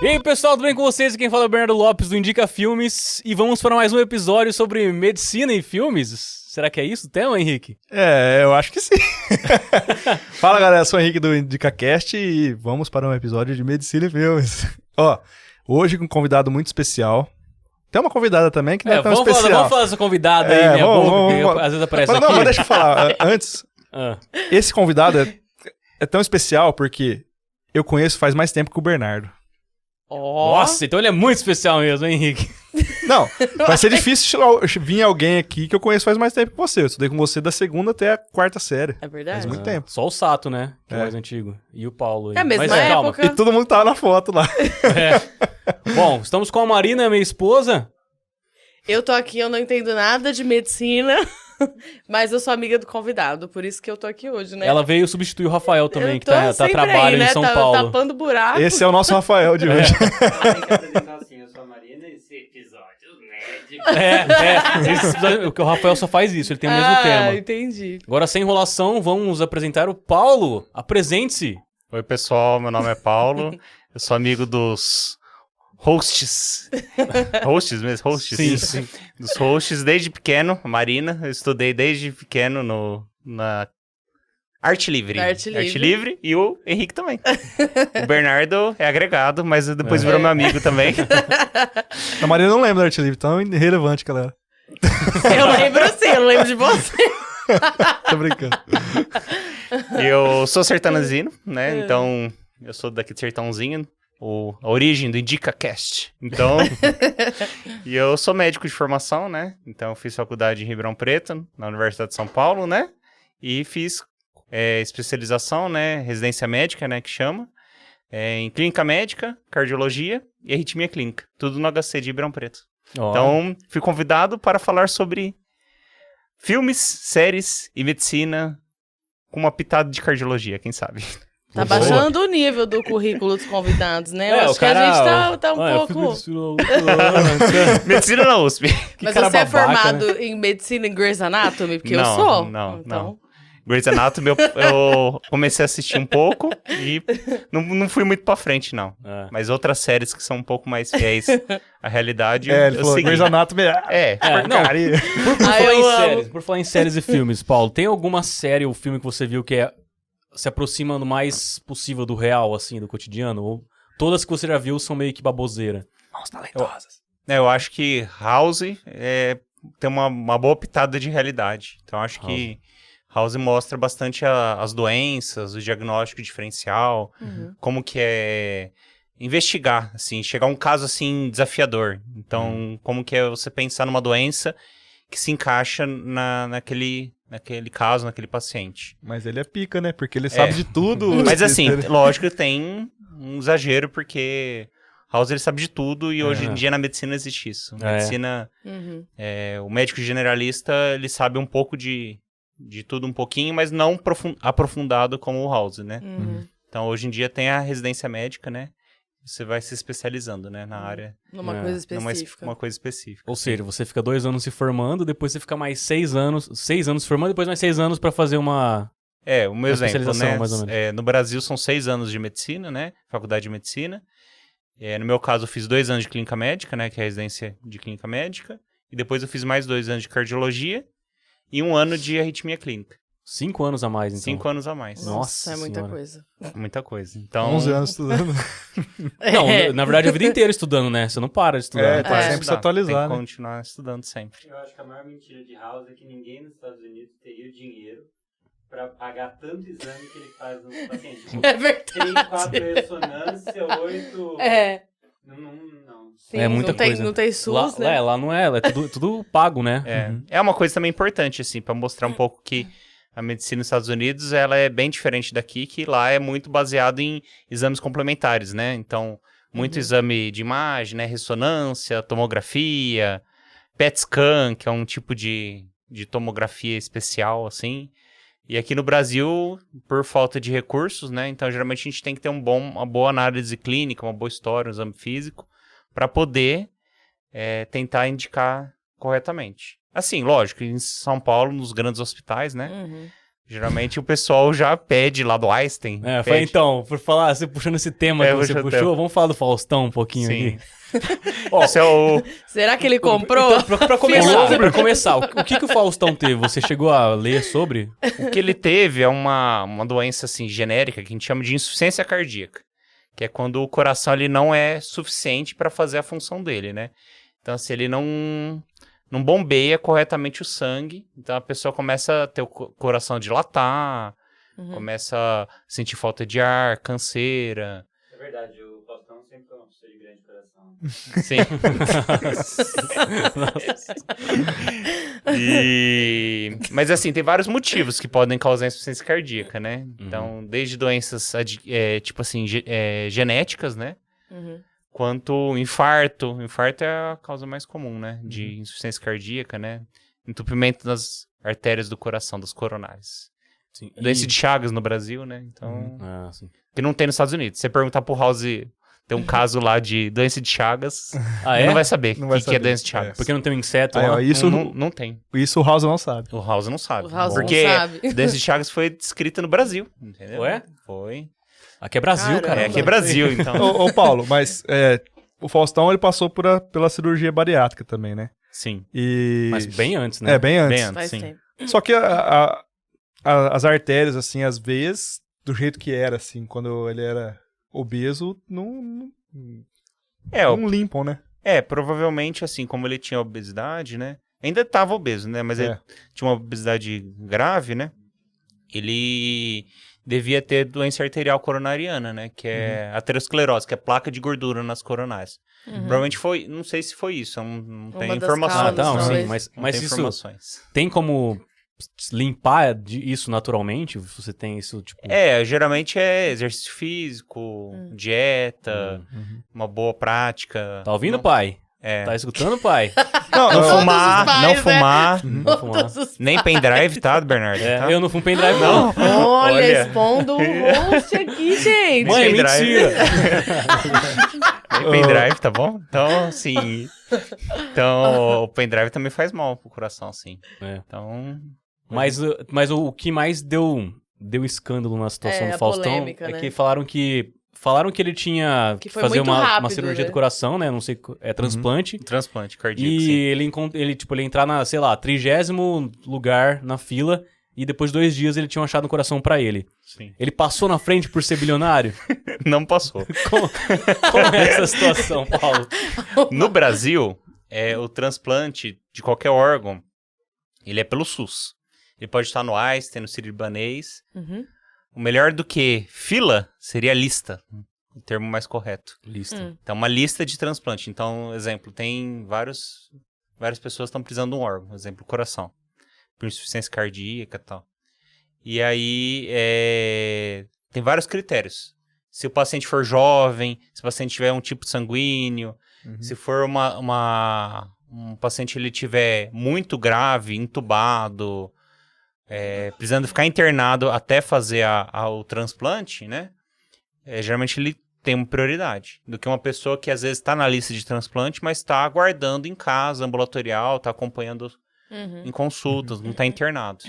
E aí, pessoal, tudo bem com vocês? Quem fala é o Bernardo Lopes do Indica Filmes e vamos para mais um episódio sobre medicina e filmes. Será que é isso o tema, Henrique? Eu acho que sim. Fala, galera, eu sou o Henrique do IndicaCast e vamos para um episódio de medicina e filmes. Ó, hoje com um convidado muito especial. Tem uma convidada também que não é tão especial. Vamos falar dessa convidada aí, minha boca, que às vezes aparece aqui. Mas deixa eu falar antes. Esse convidado é tão especial porque eu conheço faz mais tempo que o Bernardo. Nossa, então ele é muito especial mesmo, hein, Henrique? Não, vai ser difícil vir alguém aqui que eu conheço faz mais tempo que você. Eu estudei com você da segunda até a quarta série. É verdade? Faz muito tempo. Só o Sato, né? Que é mais antigo. E o Paulo. É a mesma Mas, calma. época. E todo mundo tava na foto lá. Bom, estamos com a Marina, minha esposa. Eu tô aqui, eu não entendo nada de medicina, mas eu sou amiga do convidado, por isso que eu tô aqui hoje, né? Ela veio substituir o Rafael também, Eu que tô tá a sempre trabalho aí, né? em São Paulo. Tapando buraco. Esse é o nosso Rafael de hoje. Tem que apresentar assim, eu sou a Marina, esse episódio médico. Esse episódio, o Rafael só faz isso, ele tem o mesmo tema. Entendi. Agora, sem enrolação, vamos apresentar o Paulo. Apresente-se. Oi, pessoal, meu nome é Paulo, eu sou amigo dos hosts. Hosts mesmo? Hosts? Sim. Dos hosts desde pequeno, Marina, eu estudei desde pequeno na Arte Livre. Arte Livre. E o Henrique também. O Bernardo é agregado, mas depois virou meu amigo também. A Maria não lembra da Arte Livre, tão irrelevante, galera. Eu lembro sim, eu lembro de você. Tô brincando. Eu sou sertanazino, né? Então, eu sou daqui de Sertãozinho. A origem do IndicaCast. Então, e eu sou médico de formação, né? Então, eu fiz faculdade em Ribeirão Preto, na Universidade de São Paulo, né? E fiz especialização, né? Residência médica, né? Que chama. Em clínica médica, cardiologia e arritmia clínica. Tudo no HC de Ribeirão Preto. Então, fui convidado para falar sobre filmes, séries e medicina com uma pitada de cardiologia, quem sabe? Tá baixando o nível do currículo dos convidados, né? Eu acho o cara, que a gente tá um pouco... Medicina na USP. Mas cara você é babaca, formado em medicina em Grey's Anatomy? Porque eu Não, sou. não. Então... Grey's Anatomy eu comecei a assistir um pouco e não fui muito pra frente, não. Mas outras séries que são um pouco mais fiéis à realidade, Ele eu falou, segui. Grey's Anatomy porcaria. Por falar em séries e filmes, Paulo, tem alguma série ou filme que você viu que se aproxima do mais possível do real, assim, do cotidiano? Ou todas que você já viu são meio que baboseira? Mãos talentosas. Eu acho que House tem uma boa pitada de realidade. Então, acho que House mostra bastante as doenças, o diagnóstico diferencial, como que é investigar, assim, chegar a um caso, assim, desafiador. Então, como que é você pensar numa doença que se encaixa naquele caso, naquele paciente. Mas ele é pica, né? Porque ele sabe de tudo. Mas assim, lógico que tem um exagero, porque House ele sabe de tudo e hoje em dia na medicina existe isso. Na medicina, o médico generalista, ele sabe um pouco de tudo um pouquinho, mas não aprofundado como o House, né? Então hoje em dia tem a residência médica, né? Você vai se especializando, né, na área. Numa coisa específica. Uma coisa específica. Ou seja, você fica 2 anos se formando, depois você fica mais 6 anos se formando, depois mais 6 anos pra fazer uma... O meu exemplo, né? Mais ou menos. No Brasil são 6 anos de medicina, né? Faculdade de medicina. No meu caso, eu fiz 2 anos de clínica médica, né? Que é a residência de clínica médica. E depois eu fiz mais 2 anos de cardiologia e 1 ano de arritmia clínica. 5 anos a mais, então. 5 anos a mais. Nossa é muita senhora. coisa. Muita coisa. Então, 11 anos estudando. Não, na verdade, a vida inteira estudando, né? Você não para de estudar. Tá sempre se tem atualizar, que né? continuar estudando sempre. Eu acho que a maior mentira de House é que ninguém nos Estados Unidos teria o dinheiro pra pagar tanto exame que ele faz no paciente. É verdade. 3, 4 ressonância, 8... Não. Sim, É muita coisa. Não tem SUS, né? Lá não é tudo pago, né? É uma coisa também importante, assim, pra mostrar um pouco que a medicina nos Estados Unidos, ela é bem diferente daqui, que lá é muito baseado em exames complementares, né? Então, muito exame de imagem, né? Ressonância, tomografia, PET scan, que é um tipo de tomografia especial, assim. E aqui no Brasil, por falta de recursos, né? Então, geralmente, a gente tem que ter uma boa análise clínica, uma boa história, um exame físico, para poder tentar indicar corretamente. Assim, lógico, em São Paulo, nos grandes hospitais, né? Geralmente o pessoal já pede lá do Einstein. Foi então, por falar, você puxando esse tema que você puxou, vamos falar do Faustão um pouquinho aqui. Esse é o... Será que ele comprou? Então, pra começar, o que o Faustão teve? Você chegou a ler sobre? O que ele teve é uma doença assim, genérica que a gente chama de insuficiência cardíaca, que é quando o coração ele não é suficiente para fazer a função dele, né? Então, assim, ele não bombeia corretamente o sangue, então a pessoa começa a ter o coração dilatar, começa a sentir falta de ar, canseira. É verdade, o Faustão sempre foi uma pessoa de grande coração. Sim. Mas assim, tem vários motivos que podem causar insuficiência cardíaca, né? Então, desde doenças, tipo assim, genéticas, né? Quanto infarto. Infarto é a causa mais comum, né? De insuficiência cardíaca, né? Entupimento das artérias do coração, das coronárias. Sim. Doença de Chagas no Brasil, né? Então, que não tem nos Estados Unidos. Se você perguntar pro House, tem um caso lá de doença de Chagas, ele não vai saber o que é doença de Chagas. Porque não tem um inseto lá? Isso não tem. Isso o House não sabe. O House não sabe. O House porque não sabe. doença de Chagas foi descrita no Brasil, entendeu? Ué? Foi. Aqui é Brasil, cara. Aqui é Brasil, então. Ô, Paulo, mas o Faustão, ele passou pela cirurgia bariátrica também, né? Sim. Mas bem antes, né? Bem antes. Bem antes, Faz sim. tempo. Só que as artérias, assim, as veias, do jeito que era, assim, quando ele era obeso, não limpam, né? Provavelmente, assim, como ele tinha obesidade, né? Ainda estava obeso, né? Mas ele tinha uma obesidade grave, né? Ele devia ter doença arterial coronariana, né? Que é aterosclerose, que é placa de gordura nas coronárias. Provavelmente foi, não sei se foi isso, não tenho informações. Sim, Não mas tem isso informações. tem como limpar isso naturalmente? Você tem isso, tipo... Geralmente é exercício físico, dieta, uma boa prática. Tá ouvindo, pai? Tá escutando, pai? Não fumar, pais, Não fumar. nem pendrive, tá, Bernardo? Tá? Eu não fumo pendrive, não. Olha, expondo o host aqui, gente. Mãe, pendrive. mentira. Nem pendrive, tá bom? Então, assim... Então, o pendrive também faz mal pro coração, assim. Então... Mas o que mais deu escândalo na situação do Faustão polêmica, né? que falaram que ele tinha que foi fazer muito uma rápido, cirurgia né? do coração, né? Não sei, transplante. Transplante cardíaco, E sim. ele ia entrar na, sei lá, 30º lugar na fila e depois de 2 dias ele tinha achado um coração pra ele. Sim. Ele passou na frente por ser bilionário? Não passou. Como é essa situação, Paulo? No Brasil, o transplante de qualquer órgão, ele é pelo SUS. Ele pode estar no Einstein, no Sírio-Libanês. O melhor do que fila seria lista, o termo mais correto. Lista. Então, uma lista de transplante. Então, exemplo, tem várias pessoas que estão precisando de um órgão. Exemplo, coração. Por insuficiência cardíaca e tal. E aí, tem vários critérios. Se o paciente for jovem, se o paciente tiver um tipo sanguíneo, se for um paciente ele tiver muito grave, entubado, precisando ficar internado até fazer o transplante, né? Geralmente ele tem uma prioridade do que uma pessoa que às vezes está na lista de transplante, mas está aguardando em casa, ambulatorial, está acompanhando em consultas, não está internado.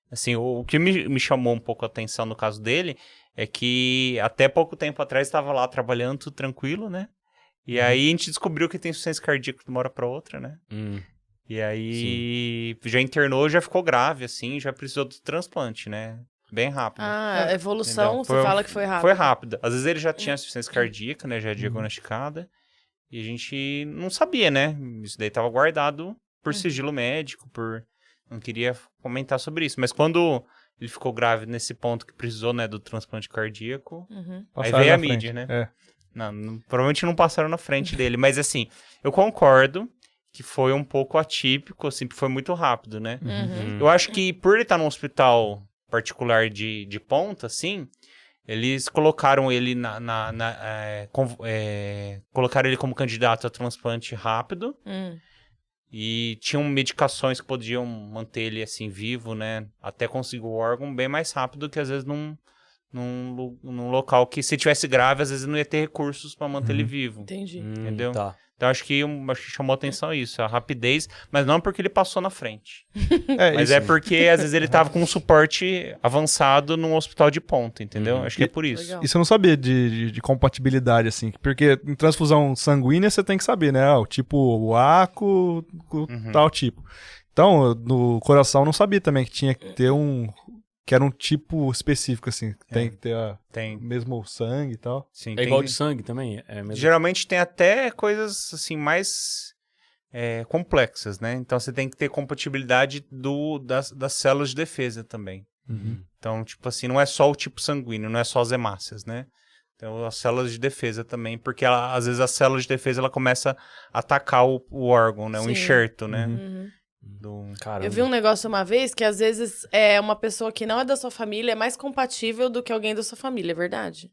Assim, o que me chamou um pouco a atenção no caso dele é que até pouco tempo atrás estava lá trabalhando tudo tranquilo, né? E aí a gente descobriu que tem insuficiência cardíaca de uma hora para outra, né? E aí já internou, já ficou grave, assim, já precisou do transplante, né? Bem rápido. A evolução, Entendeu? você fala que foi rápido. Foi rápido. Às vezes ele já tinha insuficiência cardíaca, né? Já diagnosticada. E a gente não sabia, né? Isso daí tava guardado por sigilo médico, não queria comentar sobre isso. Mas quando ele ficou grave nesse ponto que precisou, né, do transplante cardíaco, aí veio a mídia, né? Provavelmente não passaram na frente dele. Mas assim, eu concordo que foi um pouco atípico, assim, foi muito rápido, né? Eu acho que por ele estar num hospital particular de ponta, assim, eles colocaram ele colocaram ele como candidato a transplante rápido e tinham medicações que podiam manter ele, assim, vivo, né? Até conseguir o órgão bem mais rápido que, às vezes, num local que, se tivesse grave, às vezes não ia ter recursos para manter ele vivo. Entendi. Entendeu? Tá. Então acho que chamou atenção isso, a rapidez, mas não porque ele passou na frente. Mas isso. é porque às vezes ele tava com um suporte avançado num hospital de ponta, entendeu? Acho que é por isso. Legal. Isso eu não sabia de compatibilidade, assim. Porque em transfusão sanguínea você tem que saber, né? O tipo o A com tal tipo. Então, no coração eu não sabia também que tinha que ter que era um tipo específico, assim. Tem que ter Tem. o mesmo sangue e tal. Sim, É tem- igual de sangue também? É mesmo? Geralmente tem até coisas assim mais complexas, né? Então você tem que ter compatibilidade das células de defesa também. Então, tipo assim, não é só o tipo sanguíneo, não é só as hemácias, né? Então, as células de defesa também, porque às vezes a célula de defesa ela começa a atacar o órgão, né? O Sim. enxerto, né? Uhum. Caramba. Eu vi um negócio uma vez que às vezes uma pessoa que não é da sua família é mais compatível do que alguém da sua família, é verdade?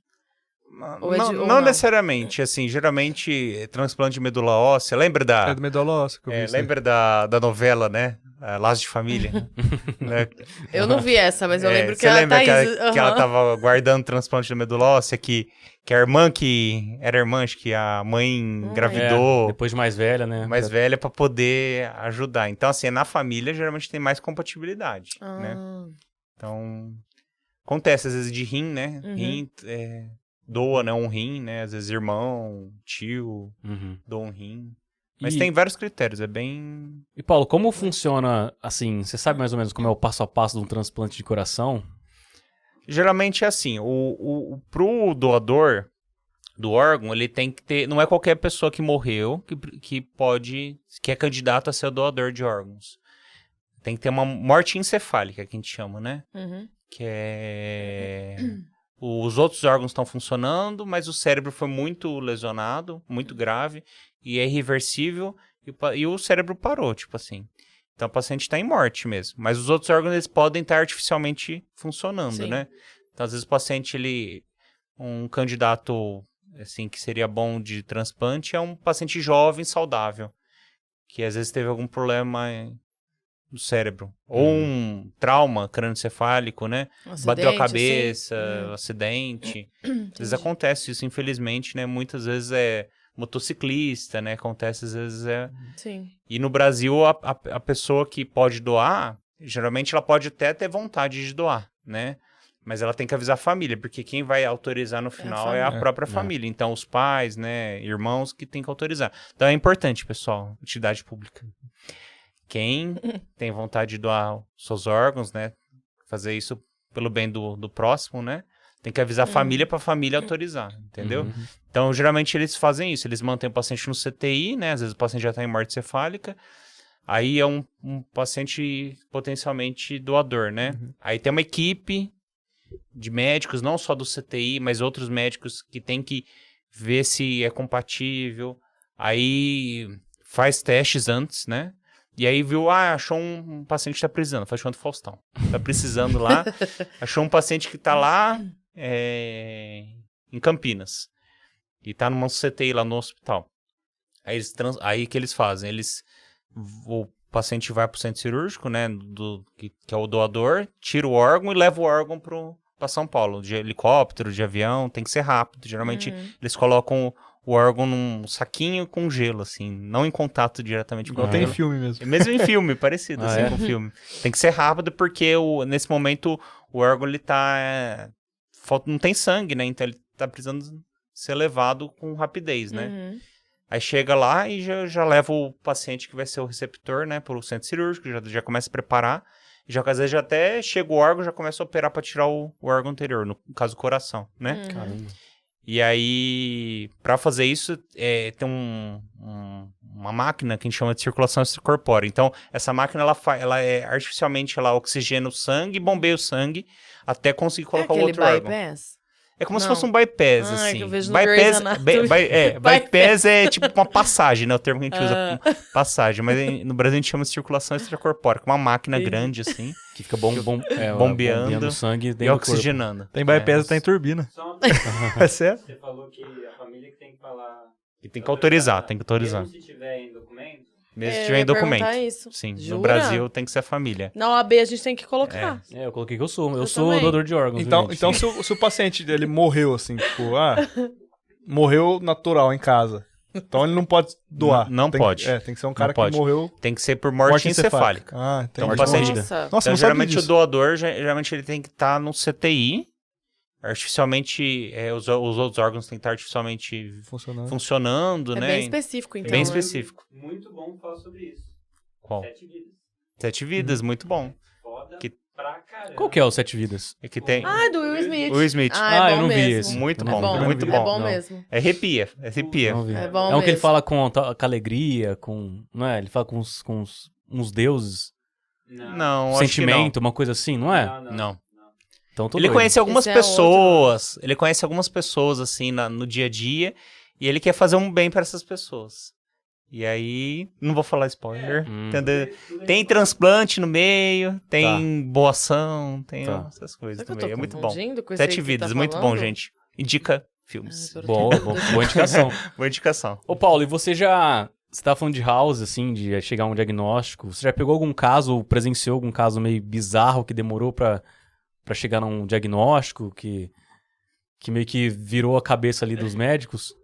Ou é ou Não necessariamente, assim, geralmente transplante de medula óssea, lembra da... É do medula óssea que eu vi isso aí. lembra da novela, né? Laços de Família. Né? Eu não vi essa, mas eu lembro que você a lembra Thaís... que ela tava guardando transplante de medula óssea, que a irmã era irmã, acho que a mãe engravidou, Depois de mais velha, né? mais velha, pra poder ajudar. Então, assim, na família geralmente tem mais compatibilidade, né? Então, acontece às vezes de rim, né? Rim doa, né? Um rim, né? Às vezes irmão, tio, doa um rim. Mas tem vários critérios, é bem... E Paulo, como funciona, assim, você sabe mais ou menos como é o passo a passo de um transplante de coração? Geralmente é assim, pro doador do órgão, ele tem que ter... Não é qualquer pessoa que morreu que é candidato a ser doador de órgãos. Tem que ter uma morte encefálica, que a gente chama, né? Que é... Os outros órgãos estão funcionando, mas o cérebro foi muito lesionado, muito grave, e é irreversível, e o cérebro parou, tipo assim. Então o paciente está em morte mesmo. Mas os outros órgãos eles podem estar artificialmente funcionando, Sim. né? Então, às vezes o paciente, um candidato assim, que seria bom de transplante é um paciente jovem, saudável, que às vezes teve algum problema no cérebro. Ou um trauma crânioencefálico, né? Bateu a cabeça, acidente. Às vezes acontece isso, infelizmente, né? Muitas vezes é motociclista, né? Acontece às vezes Sim. E no Brasil, a pessoa que pode doar, geralmente ela pode até ter vontade de doar, né? Mas ela tem que avisar a família, porque quem vai autorizar no final é a própria família. Então, os pais, né, irmãos que tem que autorizar. Então, é importante, pessoal, utilidade pública. Quem tem vontade de doar seus órgãos, né, fazer isso pelo bem do próximo, né, tem que avisar a família para a família autorizar, entendeu? Então, geralmente, eles fazem isso. Eles mantêm o paciente no CTI, né, às vezes o paciente já está em morte cefálica. Aí é um paciente potencialmente doador, né? Aí tem uma equipe de médicos, não só do CTI, mas outros médicos que tem que ver se é compatível. Aí faz testes antes, né? E aí viu, achou um paciente que tá precisando, faz quanto Faustão. Tá precisando lá, achou um paciente que tá lá em Campinas. E tá numa CTI lá no hospital. Aí que eles fazem? O paciente vai pro centro cirúrgico, né? Que é o doador, tira o órgão e leva o órgão pra São Paulo. De helicóptero, de avião, tem que ser rápido. Geralmente eles colocam o órgão num saquinho com gelo, assim, não em contato diretamente com o Tem gelo. filme mesmo. Mesmo em filme, parecido assim com o filme. Tem que ser rápido porque nesse momento o órgão ele tá... não tem sangue, né? Então ele tá precisando ser levado com rapidez, né? Aí chega lá e já leva o paciente que vai ser o receptor, né, pro centro cirúrgico, já começa a preparar. Já às vezes já até chega o órgão, já começa a operar para tirar o órgão anterior, no caso o coração, né? Caramba. E aí, para fazer isso, tem uma máquina que a gente chama de circulação extracorpórea. Então, essa máquina, artificialmente, ela oxigena o sangue e bombeia o sangue até conseguir colocar o outro órgão. Bypass? É como se fosse um bypass, Ah, assim. que eu vejo no Grey's Anatomy. Bypass é tipo uma passagem, né? O termo que a gente usa, passagem. Mas no Brasil a gente chama de circulação extracorpórea, uma máquina grande, assim, Que fica bombeando o sangue e dentro do corpo. oxigenando. Tem bypass, tá em turbina. Só uma É sério? Você falou que a família que tem que falar. E tem que autorizar, tem que autorizar. Mesmo se tiver em documento. Mesmo se Eu tiver em ia perguntar documento. isso. Sim, Jura? no Brasil tem que ser a família. Na OAB a gente tem que colocar. Eu coloquei que eu sou. Eu Eu sou também. doador de órgãos. Então, gente. então se o paciente dele morreu, assim, tipo, morreu natural em casa. Então ele não pode doar. Não pode. Tem que ser um cara que pode. morreu Tem que ser por morte encefálica. Ah, Então, entendi. o paciente... Nossa. Nossa, Então, não geralmente sabia o disso. doador, geralmente ele tem que estar no CTI, artificialmente, os outros órgãos têm que estar artificialmente funcionando, É né? bem específico, então. Bem né? específico. Muito bom falar sobre isso. Qual? 7 vidas. 7 vidas, muito bom. Foda Que- pra caramba. Qual que é o Sete Vidas? É que tem... Ah, do Will Smith. Will Smith. Ah, é eu bom não vi mesmo. esse. Muito É bom, bom, muito é bom. bom Não. mesmo. Arrepia. Não vi. É bom É um que ele mesmo. fala com alegria, com... Não é? Ele fala com uns deuses. Não, acho que Sentimento, uma coisa assim, não é? não. Então tô Ele doido. conhece algumas Esse é pessoas, ele conhece algumas pessoas, assim, no dia a dia, e ele quer fazer um bem para essas pessoas. E aí, não vou falar spoiler, entendeu? Tem transplante no meio, tem boa ação, tem Tá. essas coisas Será que eu também, tô é muito bom. confundindo com esse aí 7 que você vidas, tá muito bom, falando? gente. Indica filmes. Boa indicação. Boa indicação. Ô Paulo, e você tava falando de house, assim, de chegar a um diagnóstico. Você já pegou algum caso, ou presenciou algum caso meio bizarro que demorou pra chegar num diagnóstico, que meio que virou a cabeça ali dos médicos?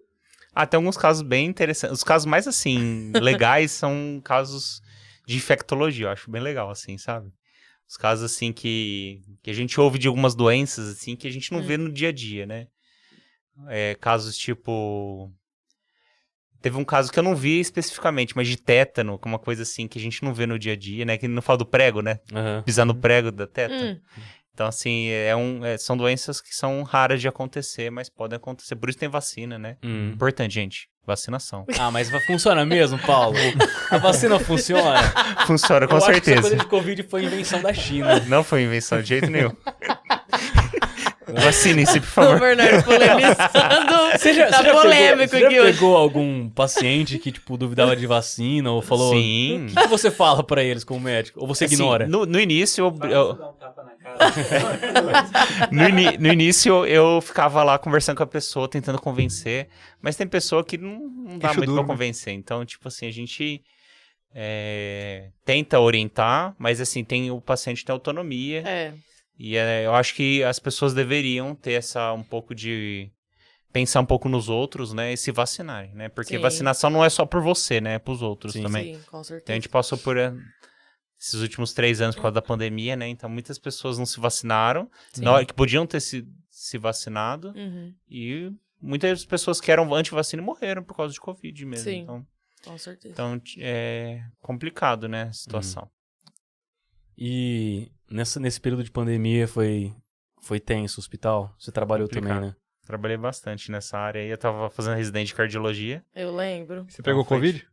Tem alguns casos bem interessantes. Os casos mais, assim, legais são casos de infectologia, eu acho bem legal, assim, sabe? Os casos, assim, que a gente ouve de algumas doenças, assim, que a gente não vê no dia a dia, né? Casos tipo... Teve um caso que eu não vi especificamente, mas de tétano, que é uma coisa, assim, que a gente não vê no dia a dia, né? Que não fala do prego, né? Aham. Pisar no prego da tétano. Então, assim, são doenças que são raras de acontecer, mas podem acontecer. Por isso tem vacina, né? Importante, gente. Vacinação. Ah, mas funciona mesmo, Paulo? A vacina funciona? Funciona, com Eu acho que certeza. essa coisa de Covid foi invenção da China. Não foi invenção de jeito nenhum. Vacine-se, por O favor. Bernardo polemizando. Tá polêmico você já aqui hoje. pegou algum paciente que, tipo, duvidava de vacina ou falou... Sim. O que você fala pra eles como médico? Ou você Assim, ignora? no início, Basta dar um tapa na cara. no início, eu ficava lá conversando com a pessoa, tentando convencer. Mas tem pessoa que não dá Queixo muito duro, pra né? convencer. Então, tipo assim, a gente tenta orientar, mas assim, o paciente tem autonomia. E eu acho que as pessoas deveriam ter um pouco de... Pensar um pouco nos outros, né? E se vacinarem, né? Porque Sim. vacinação não é só por você, né? É pros outros Sim. também. Sim, com certeza. Então a gente passou por esses últimos 3 anos por causa da pandemia, né? Então muitas pessoas não se vacinaram, Sim. que podiam ter se vacinado. Uhum, E muitas pessoas que eram anti-vacina morreram por causa de Covid mesmo. Sim. Então, com certeza. é complicado, né? A situação. E nesse período de pandemia foi tenso o hospital? Você trabalhou Complicado. também, né? Trabalhei bastante nessa área aí. Eu tava fazendo residente de cardiologia. Eu lembro. Você pegou foi- Covid?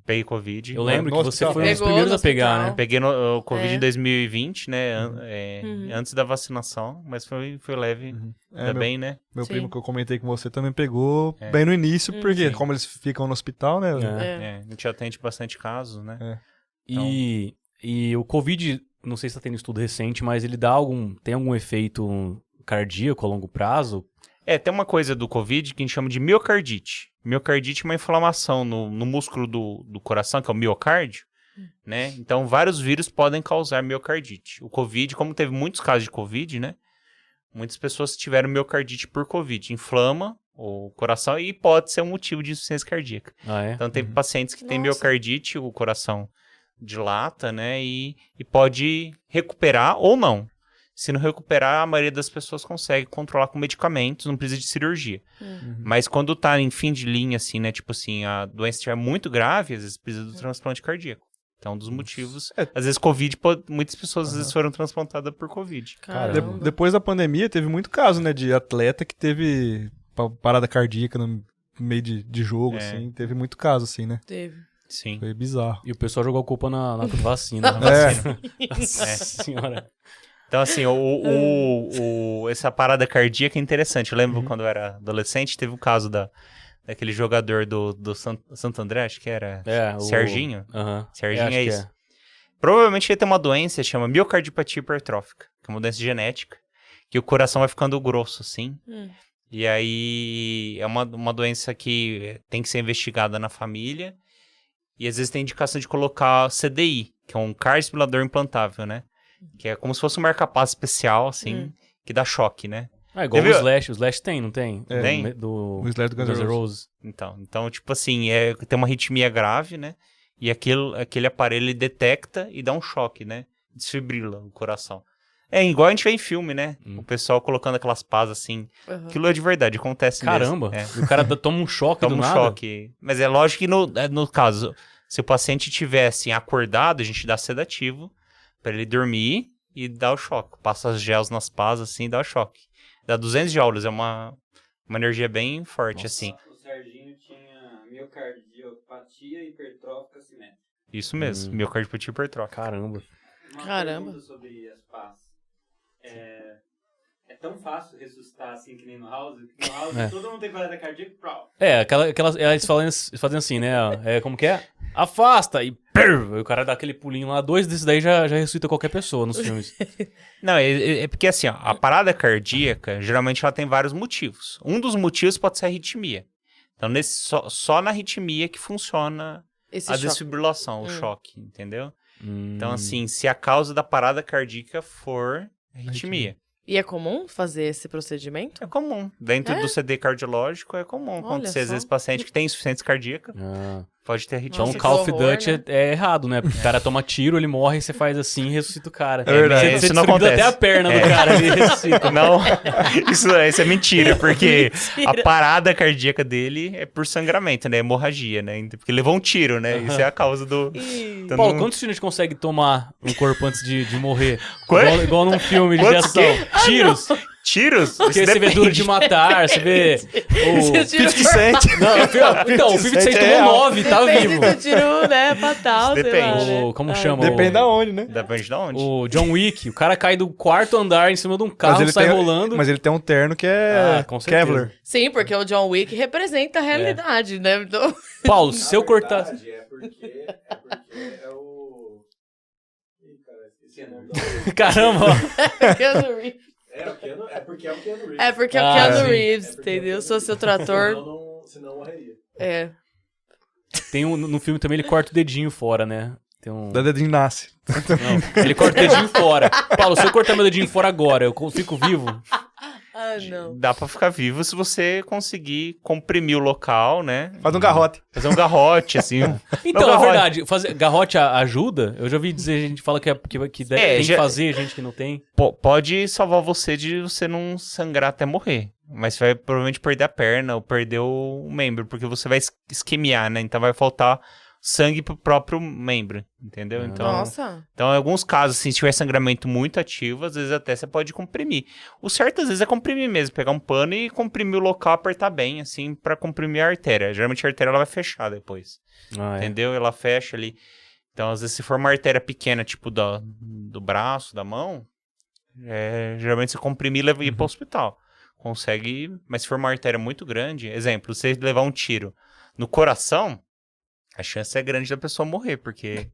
Peguei Covid. Eu lembro No que você hospital. foi um dos Pegou primeiros no a pegar, hospital. né? Peguei o Covid É. em 2020, né? Uhum. Antes da vacinação, mas foi leve. Ainda meu, bem, né? meu Sim. primo que eu comentei com você também pegou É. bem no início, porque Sim. como eles ficam no hospital, né? É. A gente atende bastante casos, né? E o Covid, não sei se tá tendo estudo recente, mas ele tem algum efeito cardíaco a longo prazo? Tem uma coisa do Covid que a gente chama de miocardite. Miocardite é uma inflamação no músculo do coração, que é o miocárdio, né? Então, vários vírus podem causar miocardite. O Covid, como teve muitos casos de Covid, né? Muitas pessoas tiveram miocardite por Covid. Inflama o coração e pode ser um motivo de insuficiência cardíaca. Ah, é? Então, tem pacientes que têm Nossa. miocardite, o coração dilata, né? E pode recuperar ou não. Se não recuperar, a maioria das pessoas consegue controlar com medicamentos, não precisa de cirurgia. Mas quando tá em fim de linha, assim, né? Tipo assim, a doença estiver muito grave, às vezes precisa do transplante cardíaco. Então, um dos motivos... Às vezes, Covid, muitas pessoas às vezes foram transplantadas por Covid. Caramba. Depois da pandemia, teve muito caso, né? De atleta que teve parada cardíaca no meio de jogo, assim. Teve muito caso, assim, né? Teve. Sim. Foi bizarro. E o pessoal jogou a culpa na vacina. Nossa senhora. Então, assim, essa parada cardíaca é interessante. Eu lembro quando eu era adolescente, teve um caso daquele jogador do Santo André, acho que era Serginho. Aham. Serginho Acho é que isso. Provavelmente ele tem uma doença, chama miocardiopatia hipertrófica, que é uma doença genética, que o coração vai ficando grosso, assim. E aí é uma doença que tem que ser investigada na família. E às vezes tem indicação de colocar CDI, que é um cardiosimulador implantável, né? Que é como se fosse um marca-passo especial, assim, que dá choque, né? Ah, igual Teve- o Slash. O Slash tem, não tem? É. Tem. Do O Slash do Guns N' Roses. Então, tipo assim, tem uma arritmia grave, né? E aquele aparelho ele detecta e dá um choque, né? Desfibrila o coração. É igual a gente vê em filme, né? O pessoal colocando aquelas pás assim. Uhum. Aquilo é de verdade, acontece Caramba. mesmo. O cara toma um choque Toma do um nada. choque. Mas é lógico que no caso, se o paciente tivesse acordado, a gente dá sedativo pra ele dormir e dá o choque. Passa as gels nas pás assim e dá o choque. Dá 200 joules, é uma energia bem forte, assim. O Serginho tinha miocardiopatia hipertrófica simétrica. Isso mesmo, miocardiopatia hipertrófica. Caramba. Uma Caramba. pergunta sobre as pás. É tão fácil ressuscitar assim que nem no House? No House todo mundo tem parada cardíaca. Eles fazem assim, né? Como que é? Afasta e o cara dá aquele pulinho lá. 2 desses daí já ressuscita qualquer pessoa nos filmes. Não, é porque assim, ó, a parada cardíaca, geralmente ela tem vários motivos. Um dos motivos pode ser a arritmia. Então, só na arritmia que funciona Esse a choque. desfibrilação, o choque, entendeu? Hum. Então, assim, se a causa da parada cardíaca for arritmia. E é comum fazer esse procedimento? É comum. Dentro do CD cardiológico é comum Olha acontecer. Às só. vezes, paciente que tem insuficiência cardíaca Ah. pode ter arritmia. Então, Nossa, Call of que horror, Duty né? é errado, né? Porque o cara toma tiro, ele morre, você faz assim e ressuscita o cara. É verdade. Você Isso não desfibrilha acontece. até a perna do cara ali ressuscita. Não, isso é mentira, porque Mentira. a parada cardíaca dele é por sangramento, né? Hemorragia, né? Porque levou um tiro, né? Isso é a causa do... Ih, Então, Paulo, não- quantos tiros a gente consegue tomar no corpo antes de morrer? Quanto? Igual num filme de Quantos ação. Tiros. Tiros? Porque Isso você vê Duro de Matar, você vê o... Você tira 50 Cent. Não, então, o 50 Cent é tomou real. 9, tá Depende vivo. do tiro, né? Fatal, sei lá, Depende. né? Como chama? Depende da onde, né? Depende de onde? O John Wick, o cara cai do 4º andar em cima de um carro, sai tem, rolando. mas ele tem um terno que é Com certeza. Kevlar. Sim, porque o John Wick representa a realidade, né? Então... Paulo, se eu cortasse... É porque é o... Ih, cara, esqueci o nome do... Caramba, ó. Keanu Reeves. É porque é o Keanu Reeves. É porque é o Ah, Keanu sim. Reeves, entendeu? Se fosse o trator. Senão morreria. É. Tem no filme também, ele corta o dedinho fora, né? Tem um... Da dedinho nasce. Não, ele corta o dedinho fora. Paulo, se eu cortar meu dedinho fora agora, eu fico vivo? Ah, não. Dá pra ficar vivo se você conseguir comprimir o local, né? Faz um garrote. Fazer um garrote, assim. Então, Não, é garrote. verdade, fazer garrote ajuda? Eu já ouvi dizer, gente fala que tem que fazer, gente que não tem. Pode salvar você de você não sangrar até morrer. Mas você vai provavelmente perder a perna ou perder o membro, porque você vai isquemiar, né? Então vai faltar sangue pro próprio membro, entendeu? Nossa. Então, em alguns casos, assim, se tiver sangramento muito ativo, às vezes até você pode comprimir. O certo, às vezes, é comprimir mesmo. Pegar um pano e comprimir o local, apertar bem, assim, pra comprimir a artéria. Geralmente a artéria ela vai fechar depois, entendeu? Ela fecha ali. Então, às vezes, se for uma artéria pequena, tipo do braço, da mão, geralmente você comprimir e leva ir pro hospital. Consegue, mas se for uma artéria muito grande, exemplo, você levar um tiro no coração, a chance é grande da pessoa morrer, porque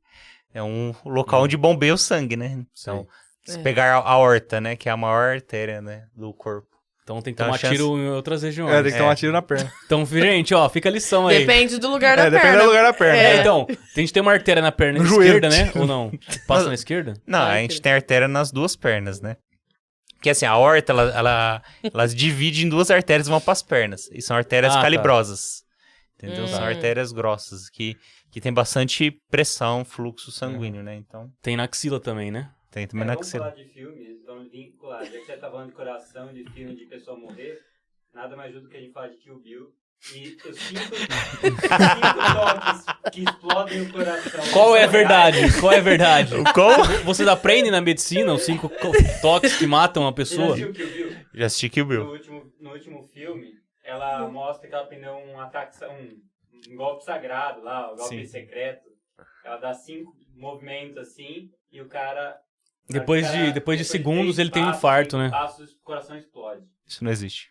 é um local onde bombeia o sangue, né? Então, se pegar a aorta, né, que é a maior artéria, né, do corpo. Então tem que Então, tomar a chance- tiro em outras regiões. Tem que tomar tiro na perna. Então, gente, ó, fica a lição aí. Depende do lugar da perna. Depende do lugar da perna. Então, a gente tem uma artéria na perna No esquerda, joelho. né? Ou não? Passa na esquerda? Não, a gente tem artéria nas duas pernas, né? Porque assim, a aorta, ela se divide em duas artérias e vão para as pernas. E são artérias tá. calibrosas. Entendeu? São artérias grossas, que tem bastante pressão, fluxo sanguíneo, né? Então, Tem na axila também, né? tem também na Vamos axila. falar de filmes, vamos vincular. Já que você tá falando de coração, de filme, de pessoa morrer, nada mais justo que a gente falar de Kill Bill. E os cinco toques que explodem o coração. Qual é a verdade? Qual é a verdade? Como? Vocês aprendem na medicina os 5 toques que matam a Você já pessoa? assistiu Kill Bill? Já assisti Kill Bill. No último filme, ela mostra que ela aprendeu um ataque, um golpe sagrado lá, um golpe Sim. secreto. Ela dá 5 movimentos assim e o cara... Depois de segundos ele tem um infarto, né? O coração explode. Isso não existe.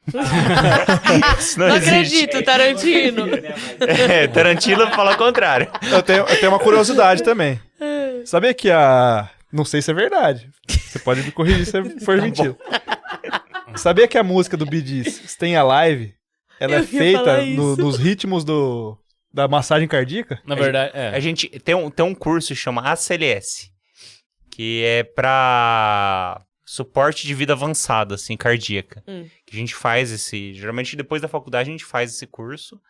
Isso Não acredito, Tarantino. Tarantino fala o contrário. Eu tenho uma curiosidade também. Sabia que Não sei se é verdade. Você pode me corrigir se for mentira. Sabia que a música do Bee Gees, Stay Alive, ela Eu é ia feita falar isso. nos ritmos da massagem cardíaca? Na verdade, A gente tem um curso que chama ACLS, que é pra suporte de vida avançada, assim, cardíaca. Que a gente faz geralmente depois da faculdade a gente faz esse curso.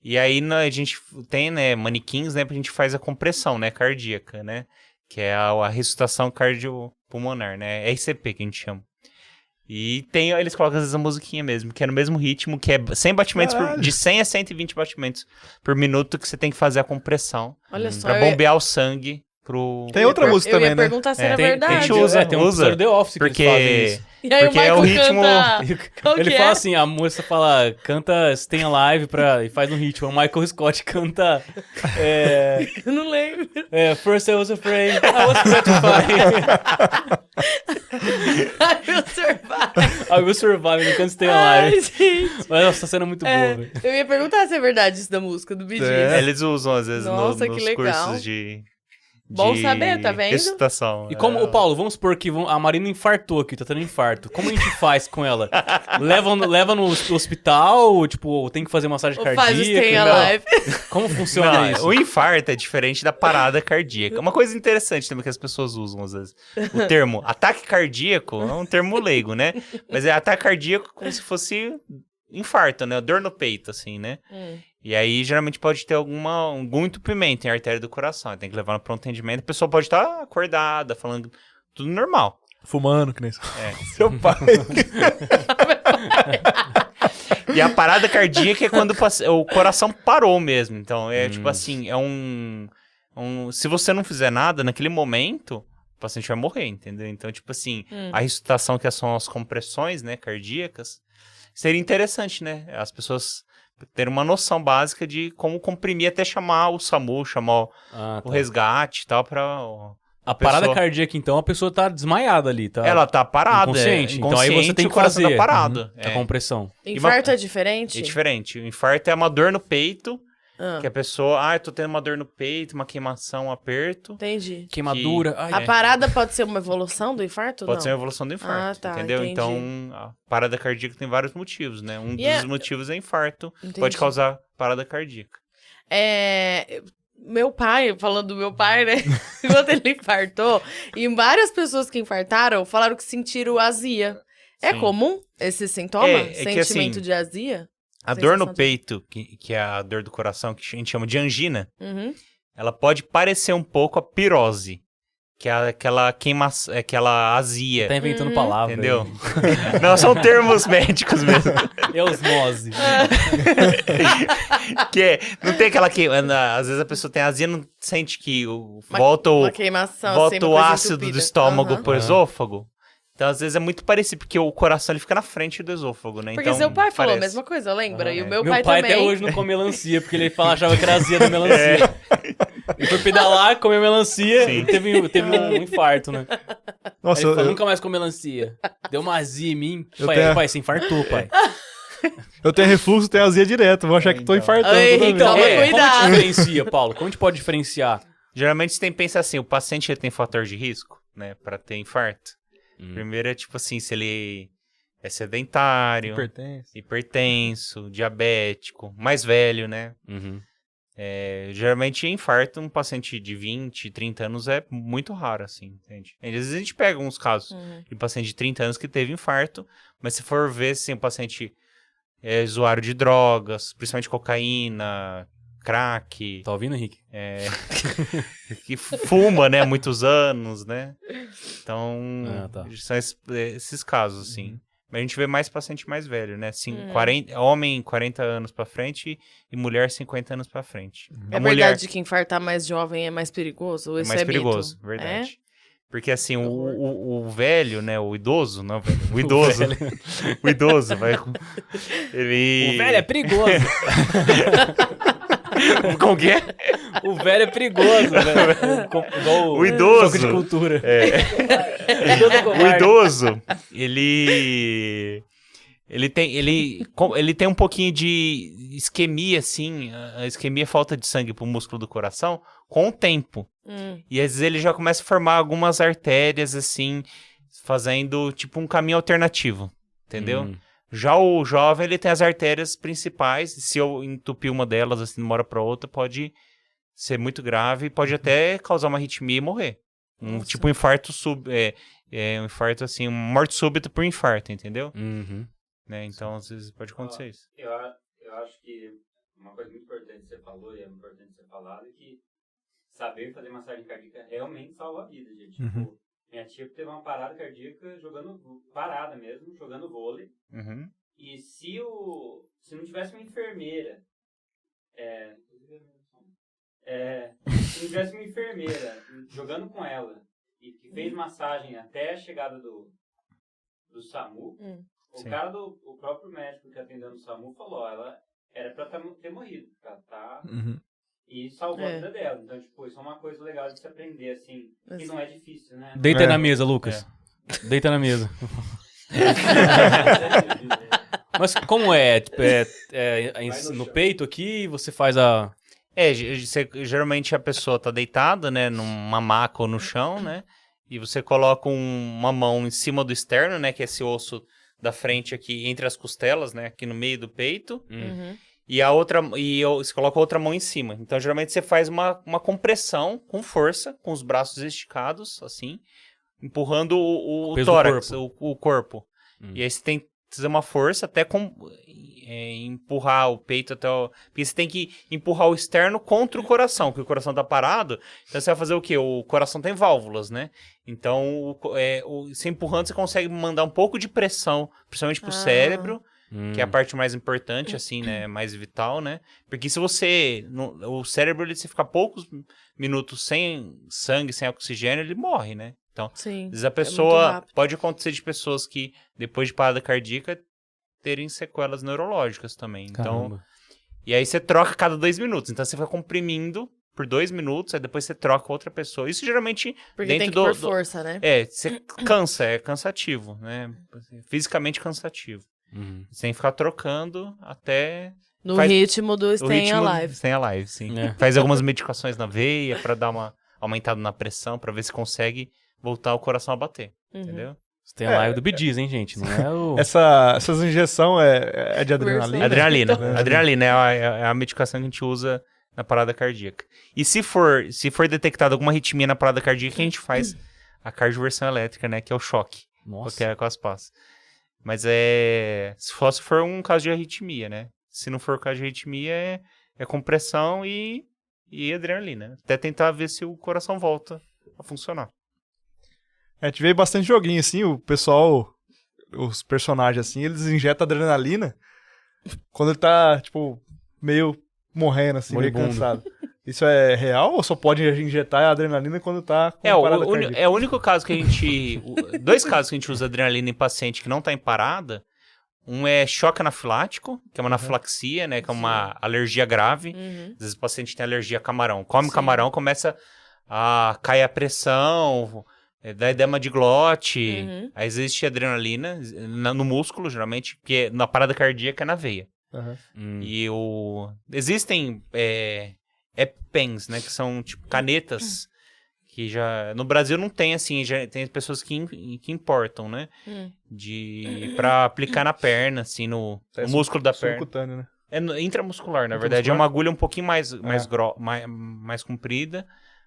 E aí a gente tem, né, manequins, né, pra gente faz a compressão, né, cardíaca, né? Que é a ressuscitação cardiopulmonar, né? RCP que a gente chama. E eles colocam às vezes a musiquinha mesmo, que é no mesmo ritmo, que é 100 batimentos de 100 a 120 batimentos por minuto que você tem que fazer a compressão. Olha só. Pra bombear o sangue pro... Tem outra música também, Eu ia né? perguntar se era Tem, verdade. a gente usa, tem um episódio The Office que eles fazem isso. E aí porque o é o Michael ritmo- canta... Qual Ele que fala é? assim, a moça fala, canta Stay Alive e faz um ritmo. O Michael Scott canta Eu não lembro. First I was afraid, I was petrified. I will survive. I will survive, ele canta Stay Ai, Alive. gente. Mas essa cena é muito boa, velho. Eu ia perguntar se é verdade isso da música do Bee Gees. Eles usam às vezes Nossa, que nos legal. cursos de Bom saber, tá vendo? ressuscitação. E como, ô Paulo, vamos supor que a Marina infartou aqui, tá tendo infarto. Como a gente faz com ela? Leva no hospital, tipo, tem que fazer massagem Ou cardíaca? faz o Stay Não. Alive. Como funciona Não, isso? o infarto é diferente da parada cardíaca. Uma coisa interessante também que as pessoas usam às vezes. O termo ataque cardíaco é um termo leigo, né? Mas é ataque cardíaco como se fosse infarto, né? Dor no peito, assim, né? E aí, geralmente, pode ter algum entupimento em artéria do coração. Tem que levar no pronto atendimento. A pessoa pode estar acordada, falando tudo normal. Fumando, que nem É. seu pai. E a parada cardíaca é quando o coração parou mesmo. Então, é tipo assim, se você não fizer nada, naquele momento, o paciente vai morrer, entendeu? Então, tipo assim, a ressuscitação, que são as compressões, né, cardíacas, seria interessante, né? As pessoas terem uma noção básica de como comprimir até chamar o SAMU, chamar o resgate e tal, pra... A parada cardíaca, então, a pessoa tá desmaiada ali, tá? Ela tá parada. Inconsciente. Então aí você tem o que coração fazer tá parado. a compressão. Infarto é diferente? É diferente. O infarto é uma dor no peito, Ah, que a pessoa, eu tô tendo uma dor no peito, uma queimação, um aperto. entendi. Queimadura. Ai, A parada pode ser uma evolução do infarto? Pode não? ser uma evolução do infarto, Ah, tá, entendeu? entendi. Então, a parada cardíaca tem vários motivos, né? Um E dos motivos é infarto, Entendi. pode causar parada cardíaca. Meu pai, falando do meu pai, né? Quando ele infartou, e várias pessoas que infartaram falaram que sentiram azia. É Sim. comum esse sintoma? É que Sentimento assim, de azia? A dor Sensação no de- peito, que é a dor do coração, que a gente chama de angina, Uhum. ela pode parecer um pouco a pirose, que é aquela queimação, aquela azia. tá inventando palavras. Entendeu? Não, são termos médicos mesmo. É osmose. Não tem aquela que... Às vezes a pessoa tem azia, não sente que Uma volta queimação, assim, volta uma o coisa ácido entupida. do estômago Aham. pro esôfago. Então, às vezes, é muito parecido, porque o coração ele fica na frente do esôfago, né? Porque então, seu pai falou a parece. mesma coisa, lembra? E o é. meu Meu pai pai também. até hoje não come melancia, porque ele achava que era azia da melancia. Ele foi pedalar, comeu melancia Sim. e teve um infarto, né? Nossa, Aí ele falou, eu, nunca mais come melancia. Deu uma azia em mim. Eu Pai, tenho- pai, você infartou, pai. eu tenho refluxo, tenho azia direto. Vou achar que tô Então. infartando Ai, toda vez. então, como cuidado. diferencia, Paulo? Como a gente pode diferenciar? Geralmente, você tem que pensar assim, o paciente ele tem fator de risco, né? Pra ter infarto. Primeiro é, tipo assim, se ele é sedentário, Hipertenso. hipertenso, diabético, mais velho, né? Uhum. Geralmente, infarto, um paciente de 20, 30 anos é muito raro, assim, entende? Às vezes a gente pega alguns casos de paciente de 30 anos que teve infarto, mas se for ver, assim, o paciente é usuário de drogas, principalmente cocaína, crack, Tá ouvindo, Henrique? que fuma, né, há muitos anos, né? Então, tá. são esses casos, assim. Mas a gente vê mais paciente mais velho, né? Assim, homem 40 anos pra frente e mulher 50 anos pra frente. É A mulher verdade que infartar mais jovem é mais perigoso? Ou é isso mais mito? perigoso, É? verdade. Porque assim, o velho, né, o idoso, não, velho, o idoso, o idoso vai... Ele... O velho é perigoso. Como que é? O velho é perigoso, velho. Igual O idoso. choque de cultura. O idoso, ele tem um pouquinho de isquemia, assim, a isquemia é falta de sangue pro músculo do coração com o tempo. E às vezes ele já começa a formar algumas artérias, assim, fazendo tipo um caminho alternativo, entendeu? Já o jovem, ele tem as artérias principais, se eu entupir uma delas, assim, de uma hora pra outra, pode ser muito grave e pode até causar uma arritmia e morrer. Nossa. Tipo um infarto um infarto assim, uma morte súbita por infarto, entendeu? Uhum. Né? Então, às vezes pode acontecer isso. Eu acho que uma coisa muito importante que você falou, e é importante ser falado, é que saber fazer massagem cardíaca realmente salva a vida, gente. Tipo, minha tia teve uma parada cardíaca parada mesmo, jogando vôlei. Uhum. E se não tivesse uma enfermeira, se não tivesse uma enfermeira jogando com ela e que fez massagem até a chegada do SAMU, Sim. o próprio médico que atendeu no SAMU falou, ó, ela era pra ter morrido, tá? E salvou a vida dela. Então, tipo, isso é uma coisa legal de se aprender, assim, que não é difícil, né? Deita aí na mesa, Lucas. Deita na mesa. Mas como é? Tipo, no peito aqui, você faz a... Geralmente a pessoa tá deitada, né, numa maca ou no chão, né, e você coloca uma mão em cima do externo, né, que é esse osso da frente aqui entre as costelas, né, aqui no meio do peito, e você coloca a outra mão em cima. Então, geralmente você faz uma compressão com força, com os braços esticados, assim, empurrando o tórax, o corpo. E aí você tem que fazer uma força até empurrar o peito até o... Porque você tem que empurrar o externo contra o coração, porque o coração tá parado. Então você vai fazer o quê? O coração tem válvulas, né? Então, você empurrando, você consegue mandar um pouco de pressão, principalmente pro cérebro, que é a parte mais importante, assim, né? Mais vital, né? Porque se você... o cérebro, se ficar poucos minutos sem sangue, sem oxigênio, ele morre, né? Então, Sim, às vezes a pessoa... pode acontecer de pessoas que, depois de parada cardíaca, terem sequelas neurológicas também. Então, Caramba. e aí você troca cada 2 minutos. Então, você vai comprimindo por 2 minutos, aí depois você troca outra pessoa. Isso geralmente porque dentro tem que pôr força, né? você cansa, é cansativo, né? Fisicamente cansativo. Você tem que ficar trocando até... No ritmo do Stay Alive. Stay Alive, sim. Faz algumas medicações na veia pra dar uma aumentada na pressão, pra ver se consegue voltar o coração a bater, entendeu? Tem a live do Bee Gees, hein, gente? Não é o... Essas injeções é de adrenalina? Adrenalina é a medicação que a gente usa na parada cardíaca. E se for detectada alguma arritmia na parada cardíaca, a gente faz a cardioversão elétrica, né? Que é o choque. Nossa. Que é com as passas. Mas só se for um caso de arritmia, né? Se não for caso de arritmia, é compressão e adrenalina. Até tentar ver se o coração volta a funcionar. A gente vê bastante joguinho, assim, o pessoal, os personagens, assim, eles injetam adrenalina quando ele tá, tipo, meio morrendo, assim, meio cansado. Isso é real ou só pode injetar a adrenalina quando tá com parada cardíaca? É o único caso que a gente... 2 casos que a gente usa adrenalina em paciente que não tá em parada. Um é choque anafilático, que é uma anafilaxia, né? Que é uma alergia grave. Às vezes o paciente tem alergia a camarão. Come camarão, começa a cair a pressão... dá edema de glote, aí existe adrenalina no músculo, geralmente, que na parada cardíaca é na veia. E existem EpiPens, né, que são tipo canetas, que já... No Brasil não tem, assim, já tem pessoas que importam, né, pra aplicar na perna, assim, no músculo da perna. Subcutâneo, né? É intramuscular, na verdade, é uma agulha um pouquinho mais comprida,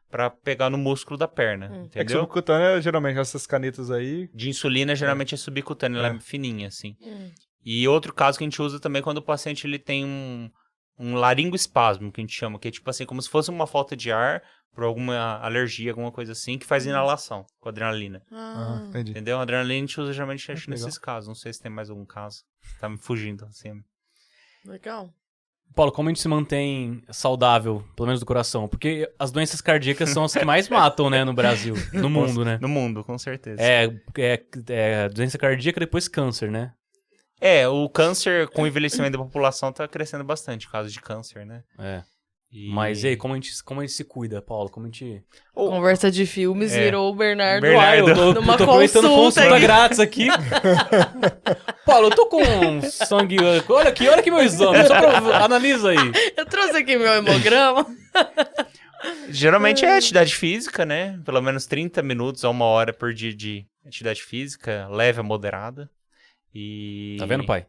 pra pegar no músculo da perna, entendeu? É que subcutânea, geralmente, essas canetas aí... De insulina, geralmente é subcutânea, ela é fininha, assim. E outro caso que a gente usa também quando o paciente ele tem um laringoespasmo, que a gente chama, que é tipo assim, como se fosse uma falta de ar por alguma alergia, alguma coisa assim, que faz inalação com adrenalina. Entendi. Entendeu? A adrenalina a gente usa geralmente nesses casos. Não sei se tem mais algum caso. Tá me fugindo, assim. Legal. Paulo, como a gente se mantém saudável, pelo menos do coração? Porque as doenças cardíacas são as que mais matam, né, no Brasil, no mundo, né? No mundo, com certeza. Doença cardíaca, depois câncer, né? O câncer com o envelhecimento da população tá crescendo bastante, casos de câncer, né? Mas e aí, como a gente se cuida, Paulo? Como a gente... Conversa de filmes virou o Bernardo. Eu tô aproveitando consulta grátis aqui. Paulo, eu tô com sangue... Olha aqui meu exame, só pra... Analisa aí. Eu trouxe aqui meu hemograma. Geralmente é atividade física, né? Pelo menos 30 minutos a 1 hora por dia de atividade física, leve a moderada. Tá vendo, pai?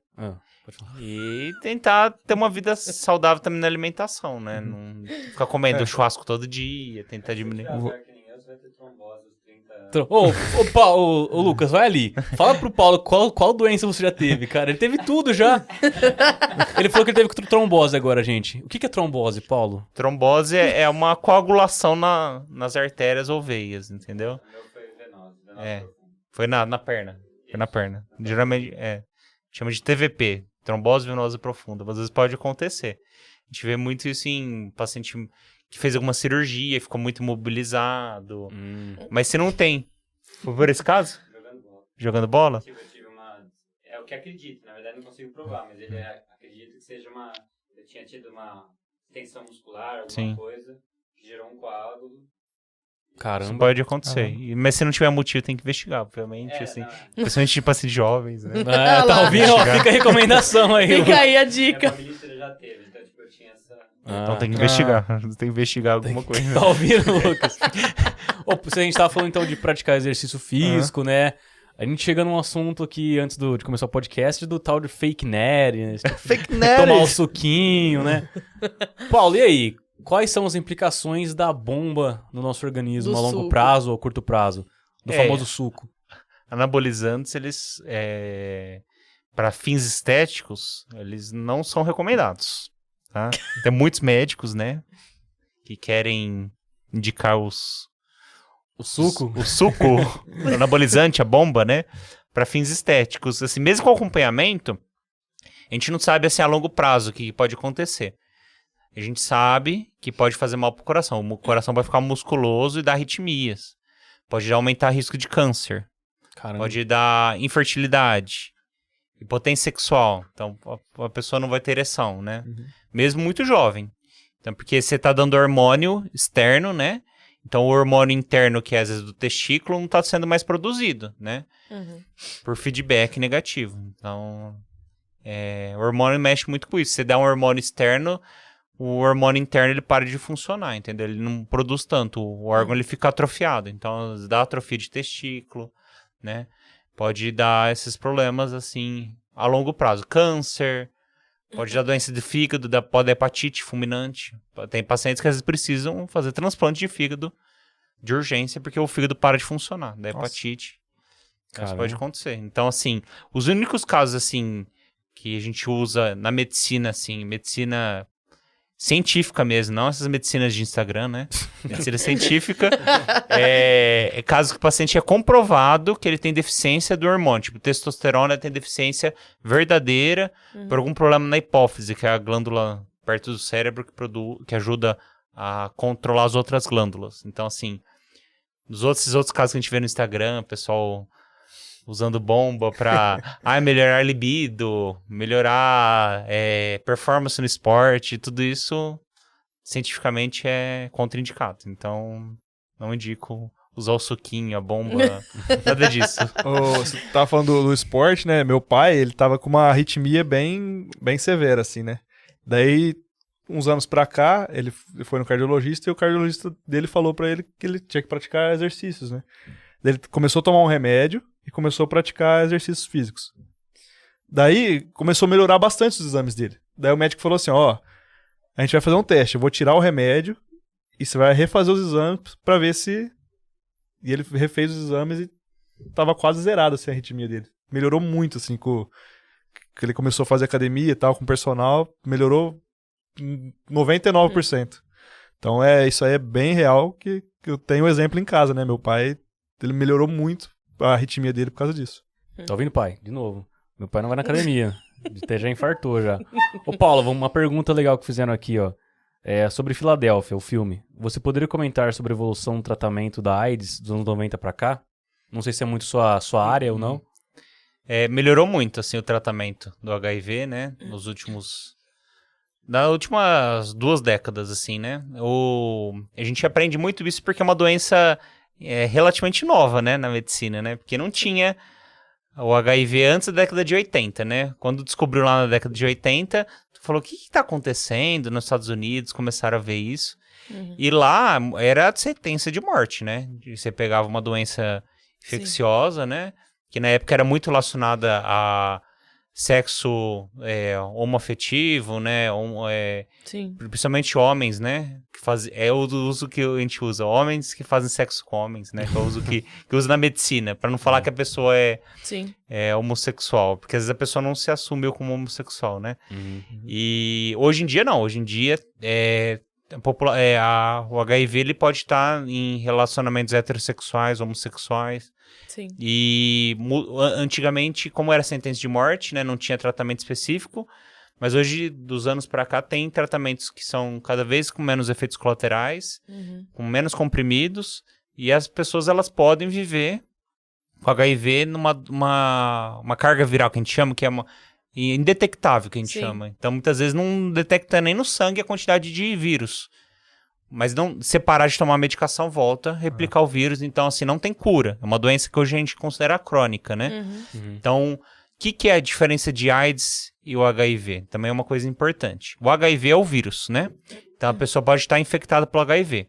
E tentar ter uma vida saudável também na alimentação, né? Não ficar comendo churrasco todo dia, tentar diminuir. você vai ter trombose aos 30 Ô, Lucas, vai ali. Fala pro Paulo qual doença você já teve, cara. Ele teve tudo já. Ele falou que ele teve trombose agora, gente. O que é trombose, Paulo? Trombose é uma coagulação nas artérias ou veias, entendeu? O meu foi venosa É. profunda. Foi na perna. Foi na perna. Geralmente, chama de TVP, trombose venosa profunda. Mas às vezes pode acontecer. A gente vê muito isso em paciente que fez alguma cirurgia, ficou muito imobilizado. Mas se não tem. Foi por esse caso? Jogando bola. Jogando bola? Eu tive uma... É o que acredito, na verdade não consigo provar, mas ele acredita que seja uma... Eu tinha tido uma tensão muscular, alguma Sim. coisa, que gerou um coágulo. Isso Caramba. pode acontecer. Mas se não tiver motivo, tem que investigar, obviamente. Assim, principalmente de pacientes jovens, né? Tá ouvindo? Ó, fica a recomendação aí. Fica aí a Minha dica. família inteira já teve, então tipo, eu tinha essa... Então tem que investigar. Tem que investigar alguma coisa. Tá ouvindo, Lucas? Se a gente tava falando então de praticar exercício físico, né? A gente chega num assunto aqui, antes de começar o podcast, do tal de fake nerd, né? Fake Tomar o suquinho, né? Paulo, e aí? Quais são as implicações da bomba no nosso organismo Do a longo suco. prazo ou a curto prazo? Do famoso suco. Anabolizantes, eles, para fins estéticos, eles não são recomendados, tá? Tem muitos médicos, né, que querem indicar O suco? o suco, o anabolizante, a bomba, né, para fins estéticos. Assim, mesmo com acompanhamento, a gente não sabe, assim, a longo prazo o que pode acontecer. A gente sabe que pode fazer mal pro coração. O coração vai ficar musculoso e dar arritmias. Pode aumentar o risco de câncer. Caramba. Pode dar infertilidade, impotência sexual. Então, a pessoa não vai ter ereção, né? Mesmo muito jovem. Então, porque você tá dando hormônio externo, né? Então, o hormônio interno, que é às vezes do testículo, não tá sendo mais produzido, né? Por feedback negativo. Então, o hormônio mexe muito com isso. Você dá um hormônio externo, o hormônio interno ele para de funcionar, entendeu? Ele não produz tanto. O órgão ele fica atrofiado. Então, dá atrofia de testículo, né? Pode dar esses problemas, assim, a longo prazo. Câncer, pode dar doença de fígado, pode dar hepatite fulminante. Tem pacientes que às vezes precisam fazer transplante de fígado de urgência, porque o fígado para de funcionar, da hepatite. Isso Caramba. pode acontecer. Então, assim, os únicos casos, assim, que a gente usa na medicina, assim, medicina científica mesmo, não essas medicinas de Instagram, né? Medicina científica é caso que o paciente é comprovado que ele tem deficiência do hormônio, tipo testosterona tem deficiência verdadeira por algum problema na hipófise, que é a glândula perto do cérebro que ajuda a controlar as outras glândulas. Então, assim, esses outros casos que a gente vê no Instagram, pessoal usando bomba pra melhorar a libido, melhorar performance no esporte, tudo isso cientificamente é contraindicado. Então, não indico usar o suquinho, a bomba, nada disso. Você tava falando do esporte, né? Meu pai, ele tava com uma arritmia bem severa, assim, né? Daí, uns anos pra cá, ele foi no cardiologista e o cardiologista dele falou pra ele que ele tinha que praticar exercícios, né? Daí ele começou a tomar um remédio e começou a praticar exercícios físicos. Daí, começou a melhorar bastante os exames dele. Daí o médico falou assim, a gente vai fazer um teste, eu vou tirar o remédio e você vai refazer os exames pra ver se... E ele refez os exames e tava quase zerado, assim, a arritmia dele. Melhorou muito, assim, que ele começou a fazer academia e tal, com o personal, melhorou 99%. Então, isso aí é bem real, que eu tenho um exemplo em casa, né? Meu pai, ele melhorou muito a arritmia dele por causa disso. Tá ouvindo, pai? De novo. Meu pai não vai na academia. Até já infartou já. Ô, Paulo, uma pergunta legal que fizeram aqui, ó. Sobre Filadélfia, o filme. Você poderia comentar sobre a evolução do tratamento da AIDS dos anos 90 pra cá? Não sei se é muito sua área ou não. Melhorou muito, assim, o tratamento do HIV, né? Nas últimas 2 décadas, assim, né? A gente aprende muito isso porque é uma doença relativamente nova, né? Na medicina, né? Porque não tinha o HIV antes da década de 80, né? Quando descobriu lá na década de 80, falou, o que está acontecendo nos Estados Unidos? Começaram a ver isso. E lá era sentença de morte, né? Você pegava uma doença infecciosa, né? Que na época era muito relacionada a sexo homoafetivo, né? Sim. Principalmente homens, né? Que é o uso que a gente usa. Homens que fazem sexo com homens, né? Que é o uso que usa na medicina. Pra não falar que a pessoa Sim. é homossexual. Porque às vezes a pessoa não se assumiu como homossexual, né? E hoje em dia, não. Hoje em dia, o HIV ele pode estar em relacionamentos heterossexuais, homossexuais. Sim. E antigamente, como era sentença de morte, né, não tinha tratamento específico, mas hoje, dos anos para cá, tem tratamentos que são cada vez com menos efeitos colaterais, com menos comprimidos, e as pessoas elas podem viver com HIV numa carga viral que a gente chama, que é indetectável, que a gente chama. Então, muitas vezes não detecta nem no sangue a quantidade de vírus. Mas não, se parar de tomar medicação, volta a replicar o vírus. Então, assim, não tem cura. É uma doença que hoje a gente considera crônica, né? Então, o que é a diferença de AIDS e o HIV? Também é uma coisa importante. O HIV é o vírus, né? Então, a pessoa pode estar infectada pelo HIV.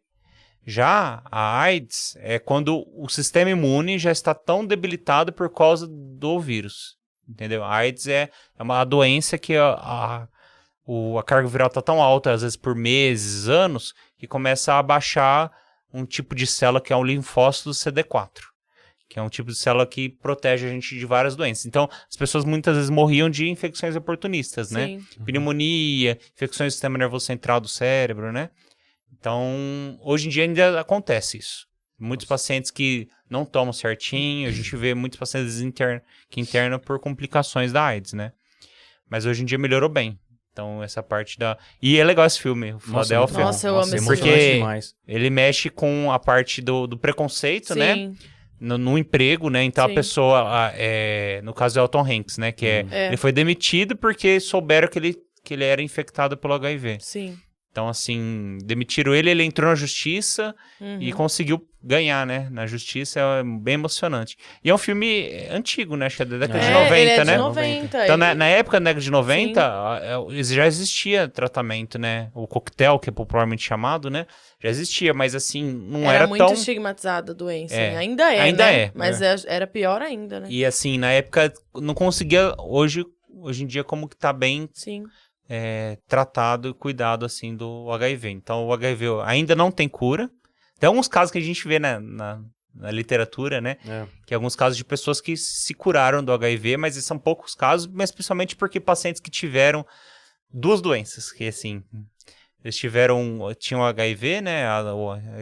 Já a AIDS é quando o sistema imune já está tão debilitado por causa do vírus. Entendeu? A AIDS é uma doença que a carga viral está tão alta, às vezes por meses, anos, que começa a baixar um tipo de célula que é o linfócito do CD4, que é um tipo de célula que protege a gente de várias doenças. Então, as pessoas muitas vezes morriam de infecções oportunistas, né? Pneumonia, infecções do sistema nervoso central do cérebro, né? Então, hoje em dia ainda acontece isso. Muitos pacientes que não tomam certinho, a gente vê muitos pacientes que internam por complicações da AIDS, né? Mas hoje em dia melhorou bem. Então, essa parte da... E é legal esse filme, o Philadelphia. Nossa, eu amo esse porque demais. ele mexe com a parte do preconceito, né? No emprego, né? Então, a pessoa... no caso é o Tom Hanks, né? Que ele foi demitido porque souberam que ele era infectado pelo HIV. Sim. Então, assim, demitiram ele entrou na justiça e conseguiu ganhar, né? Na justiça, é bem emocionante. E é um filme antigo, né? Acho que é da década de 90, ele é né? de 90. Então, na época da década de 90, já existia tratamento, né? O coquetel, que é popularmente chamado, né? Já existia, mas assim, não era muito tão... estigmatizada a doença. Ainda é, ainda né? é. Mas era pior ainda, né? E assim, na época, não conseguia... Hoje em dia, como que tá bem... Sim. Tratado e cuidado, assim, do HIV. Então, o HIV ainda não tem cura. Tem alguns casos que a gente vê na literatura, né? Que é alguns casos de pessoas que se curaram do HIV, mas são poucos casos, mas principalmente porque pacientes que tiveram duas doenças, que assim, eles tinham HIV, né?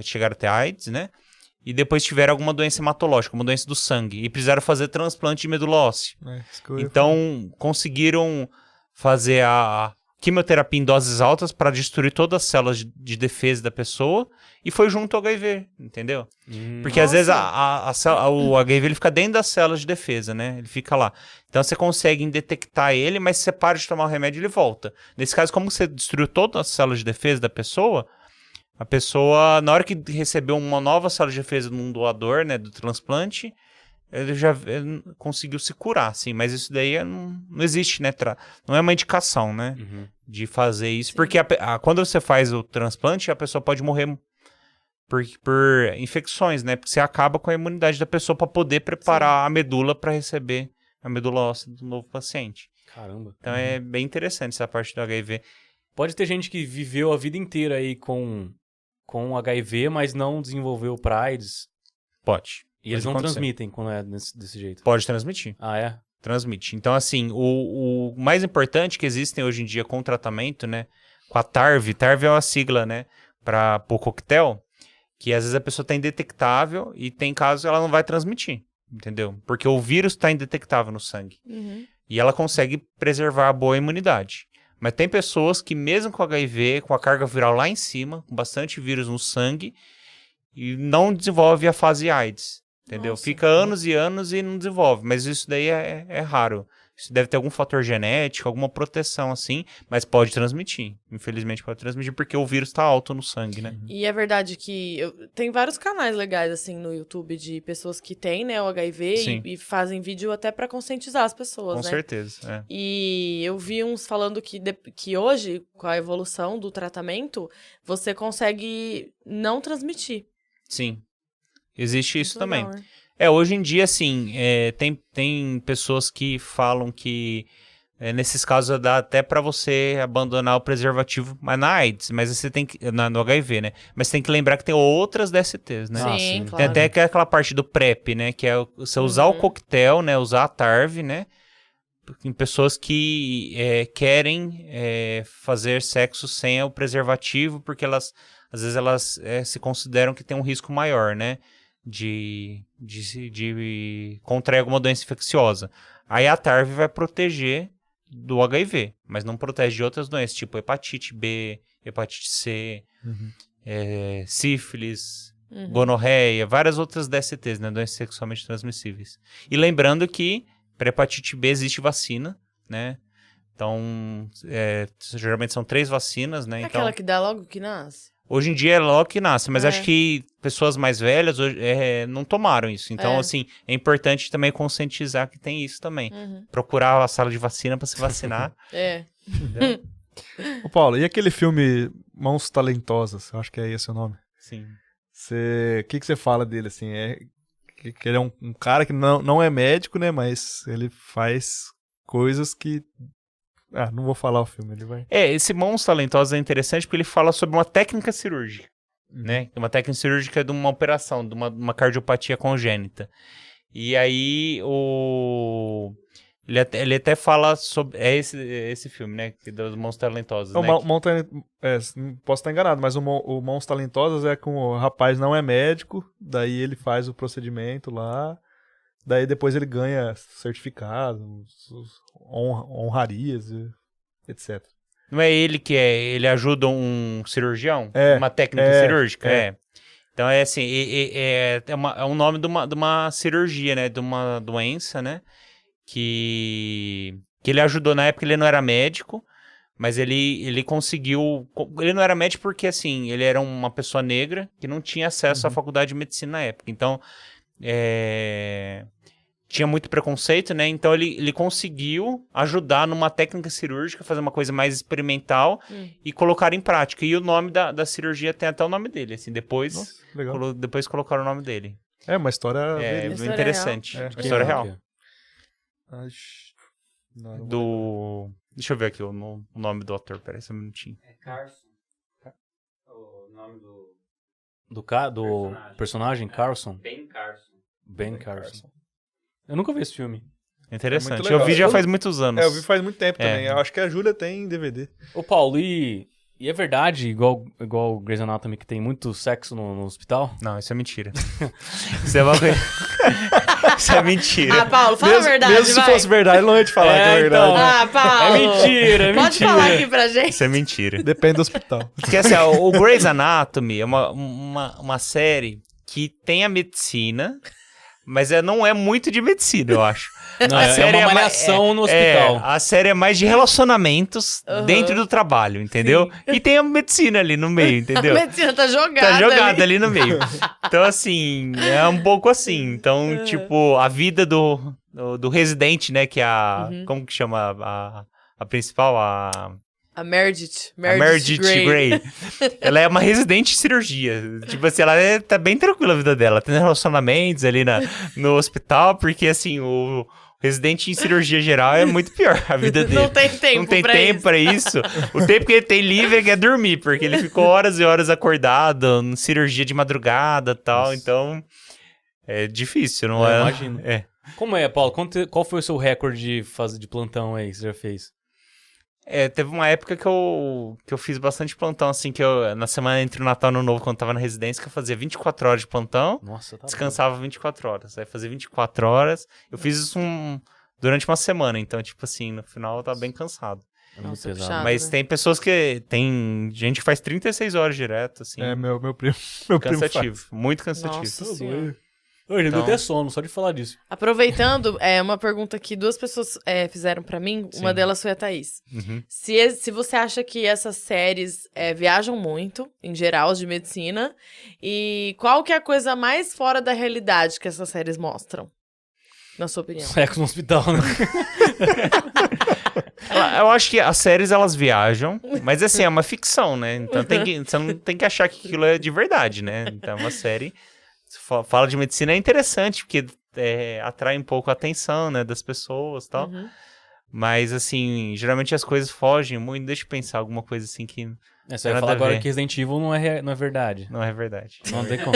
Chegaram até AIDS, né? E depois tiveram alguma doença hematológica, uma doença do sangue, e precisaram fazer transplante de medula óssea. Então, conseguiram fazer a quimioterapia em doses altas para destruir todas as células de defesa da pessoa e foi junto ao HIV, entendeu? Porque às vezes o HIV ele fica dentro das células de defesa, né? Ele fica lá. Então você consegue detectar ele, mas se você para de tomar o remédio, ele volta. Nesse caso, como você destruiu todas as células de defesa da pessoa, a pessoa, na hora que recebeu uma nova célula de defesa de um doador, né, do transplante, ele conseguiu se curar, sim, mas isso daí não existe, né? Não é uma indicação, né? De fazer isso. Sim. Porque quando você faz o transplante, a pessoa pode morrer por infecções, né? Porque você acaba com a imunidade da pessoa para poder preparar a medula para receber a medula óssea do novo paciente. Caramba. Então é bem interessante essa parte do HIV. Pode ter gente que viveu a vida inteira aí com HIV, mas não desenvolveu para AIDS? Pode. E eles não transmitem quando é desse jeito? Pode transmitir. Ah, é? Transmite. Então, assim, o mais importante que existem hoje em dia com tratamento, né? Com a TARV. TARV é uma sigla, né? Para o coquetel, que às vezes a pessoa está indetectável e tem casos ela não vai transmitir, entendeu? Porque o vírus está indetectável no sangue. E ela consegue preservar a boa imunidade. Mas tem pessoas que mesmo com HIV, com a carga viral lá em cima, com bastante vírus no sangue, e não desenvolve a fase AIDS. Entendeu? Nossa. Fica anos e anos e não desenvolve. Mas isso daí é raro. Isso deve ter algum fator genético, alguma proteção assim, mas pode transmitir. Infelizmente pode transmitir porque o vírus tá alto no sangue, né? E é verdade que tem vários canais legais assim no YouTube de pessoas que têm, né, o HIV e fazem vídeo até pra conscientizar as pessoas, Com né? certeza, é. E eu vi uns falando que hoje, com a evolução do tratamento, você consegue não transmitir. Sim. Existe isso também. Legal, né? Hoje em dia, assim, tem pessoas que falam que nesses casos dá até pra você abandonar o preservativo, mas na AIDS, mas você tem que, no HIV, né? Mas tem que lembrar que tem outras DSTs, né? Ah, Sim, sim. claro. Tem até aquela parte do PrEP, né? Que é você usar o coquetel, né? Usar a TARV, né? Em pessoas que querem fazer sexo sem o preservativo, porque às vezes elas se consideram que tem um risco maior, né? De contrair alguma doença infecciosa. Aí a TARV vai proteger do HIV, mas não protege de outras doenças, tipo hepatite B, hepatite C, sífilis, gonorreia, várias outras DSTs, né? Doenças sexualmente transmissíveis. E lembrando que para hepatite B existe vacina, né? Então, geralmente são 3 vacinas, né? É Então, aquela que dá logo que nasce? hoje em dia é logo que nasce, mas É. acho que pessoas mais velhas hoje, não tomaram isso. Então, É. assim, é importante também conscientizar que tem isso também. Uhum. Procurar a sala de vacina para se vacinar. É. Ô, Paulo, e aquele filme Mãos Talentosas? Eu acho que é esse o nome. Sim. O que você fala dele, assim? Que ele é um cara que não é médico, né? Mas ele faz coisas que... Ah, não vou falar o filme, ele vai... Esse Mãos Talentosas é interessante porque ele fala sobre uma técnica cirúrgica, né? Uma técnica cirúrgica de uma operação, de uma cardiopatia congênita. E aí, ele até fala sobre... esse filme, né? Dos Mãos Talentosas, né? Posso estar enganado, mas o Mãos Talentosas é com o rapaz não é médico, daí ele faz o procedimento lá, daí depois ele ganha certificado, honrarias, etc. Não é ele ele ajuda um cirurgião? É, Uma técnica cirúrgica? é. Então é assim, é um nome de uma cirurgia, né? De uma doença, né? Que ele ajudou na época, ele não era médico, mas ele conseguiu... Ele não era médico porque, assim, ele era uma pessoa negra que não tinha acesso à faculdade de medicina na época. Então, tinha muito preconceito, né? Então, ele conseguiu ajudar numa técnica cirúrgica, fazer uma coisa mais experimental e colocar em prática. E o nome da cirurgia tem até o nome dele, assim. Depois, Nossa, legal. depois colocaram o nome dele. É uma história... É verídica. História interessante. real. Uma história real. Não, Deixa eu ver aqui o nome do ator, peraí só um minutinho. É Carson. O nome do Do personagem Carson? Ben Carson. Ben Carson. Eu nunca vi esse filme. Interessante. muito legal. Eu vi já faz muitos anos. eu vi faz muito tempo É. também. Eu acho que a Júlia tem em DVD. Ô, Paulo, e é verdade, igual o Grey's Anatomy, que tem muito sexo no hospital? Não, isso é mentira. Isso é uma coisa... Isso é mentira. Ah, Paulo, fala a verdade, mesmo se vai. fosse verdade, ele não ia te falar que é verdade. então. Ah, Paulo. É mentira, é Pode mentira. falar aqui pra gente. Isso é mentira. Depende do hospital. Porque assim, ó, o Grey's Anatomy é uma série que tem a medicina, mas não é muito de medicina, eu acho. Não, A é série uma mais- malhação no hospital. A série é mais de relacionamentos dentro do trabalho, entendeu? E tem a medicina ali no meio, entendeu? A medicina tá jogada. Tá jogada ali. ali no meio. Então, assim, é um pouco assim. Então, tipo, a vida do residente, né? Que é a... Como que chama a principal? A Meredith. A Meredith Grey. Ela é uma residente de cirurgia. Tipo assim, ela tá bem tranquila a vida dela. Tem relacionamentos ali no hospital, porque assim, o residente em cirurgia geral é muito pior a vida dele. Não tem tempo Não tem pra tempo isso. pra isso. O tempo que ele tem livre é dormir, porque ele ficou horas e horas acordado, em cirurgia de madrugada e tal. Nossa. Então, é difícil, não Eu é? imagino. É. Como é, Paulo? Qual foi o seu recorde de plantão aí que você já fez? Teve uma época que eu fiz bastante plantão, assim, na semana entre o Natal e o Ano Novo, quando eu tava na residência, que eu fazia 24 horas de plantão, Nossa, tá descansava 24 horas. Aí fazia 24 horas, eu fiz isso durante uma semana, então, tipo assim, no final eu tava bem cansado. É muito Nossa, pesado. puxado. Mas né? tem pessoas tem gente que faz 36 horas direto, assim, É, meu primo. Meu primo faz. cansativo, muito cansativo. Nossa Tá Senhora. doido. Hoje eu Então- deu até sono, só de falar disso. Aproveitando, uma pergunta que 2 pessoas fizeram pra mim. Uma Sim. delas foi a Thaís. Uhum. Se você acha que essas séries viajam muito, em geral, de medicina, e qual que é a coisa mais fora da realidade que essas séries mostram? Na sua opinião. Sexo no hospital, né? Eu acho que as séries, elas viajam, mas assim, é uma ficção, né? Então você não tem que achar que aquilo é de verdade, né? Então, uma série... Fala de medicina é interessante, porque atrai um pouco a atenção, né, das pessoas e tal. Uhum. Mas, assim, geralmente as coisas fogem muito. Deixa eu pensar alguma coisa assim que Você vai nada falar a agora ver. que Resident Evil não é verdade. não é verdade. Não tem como.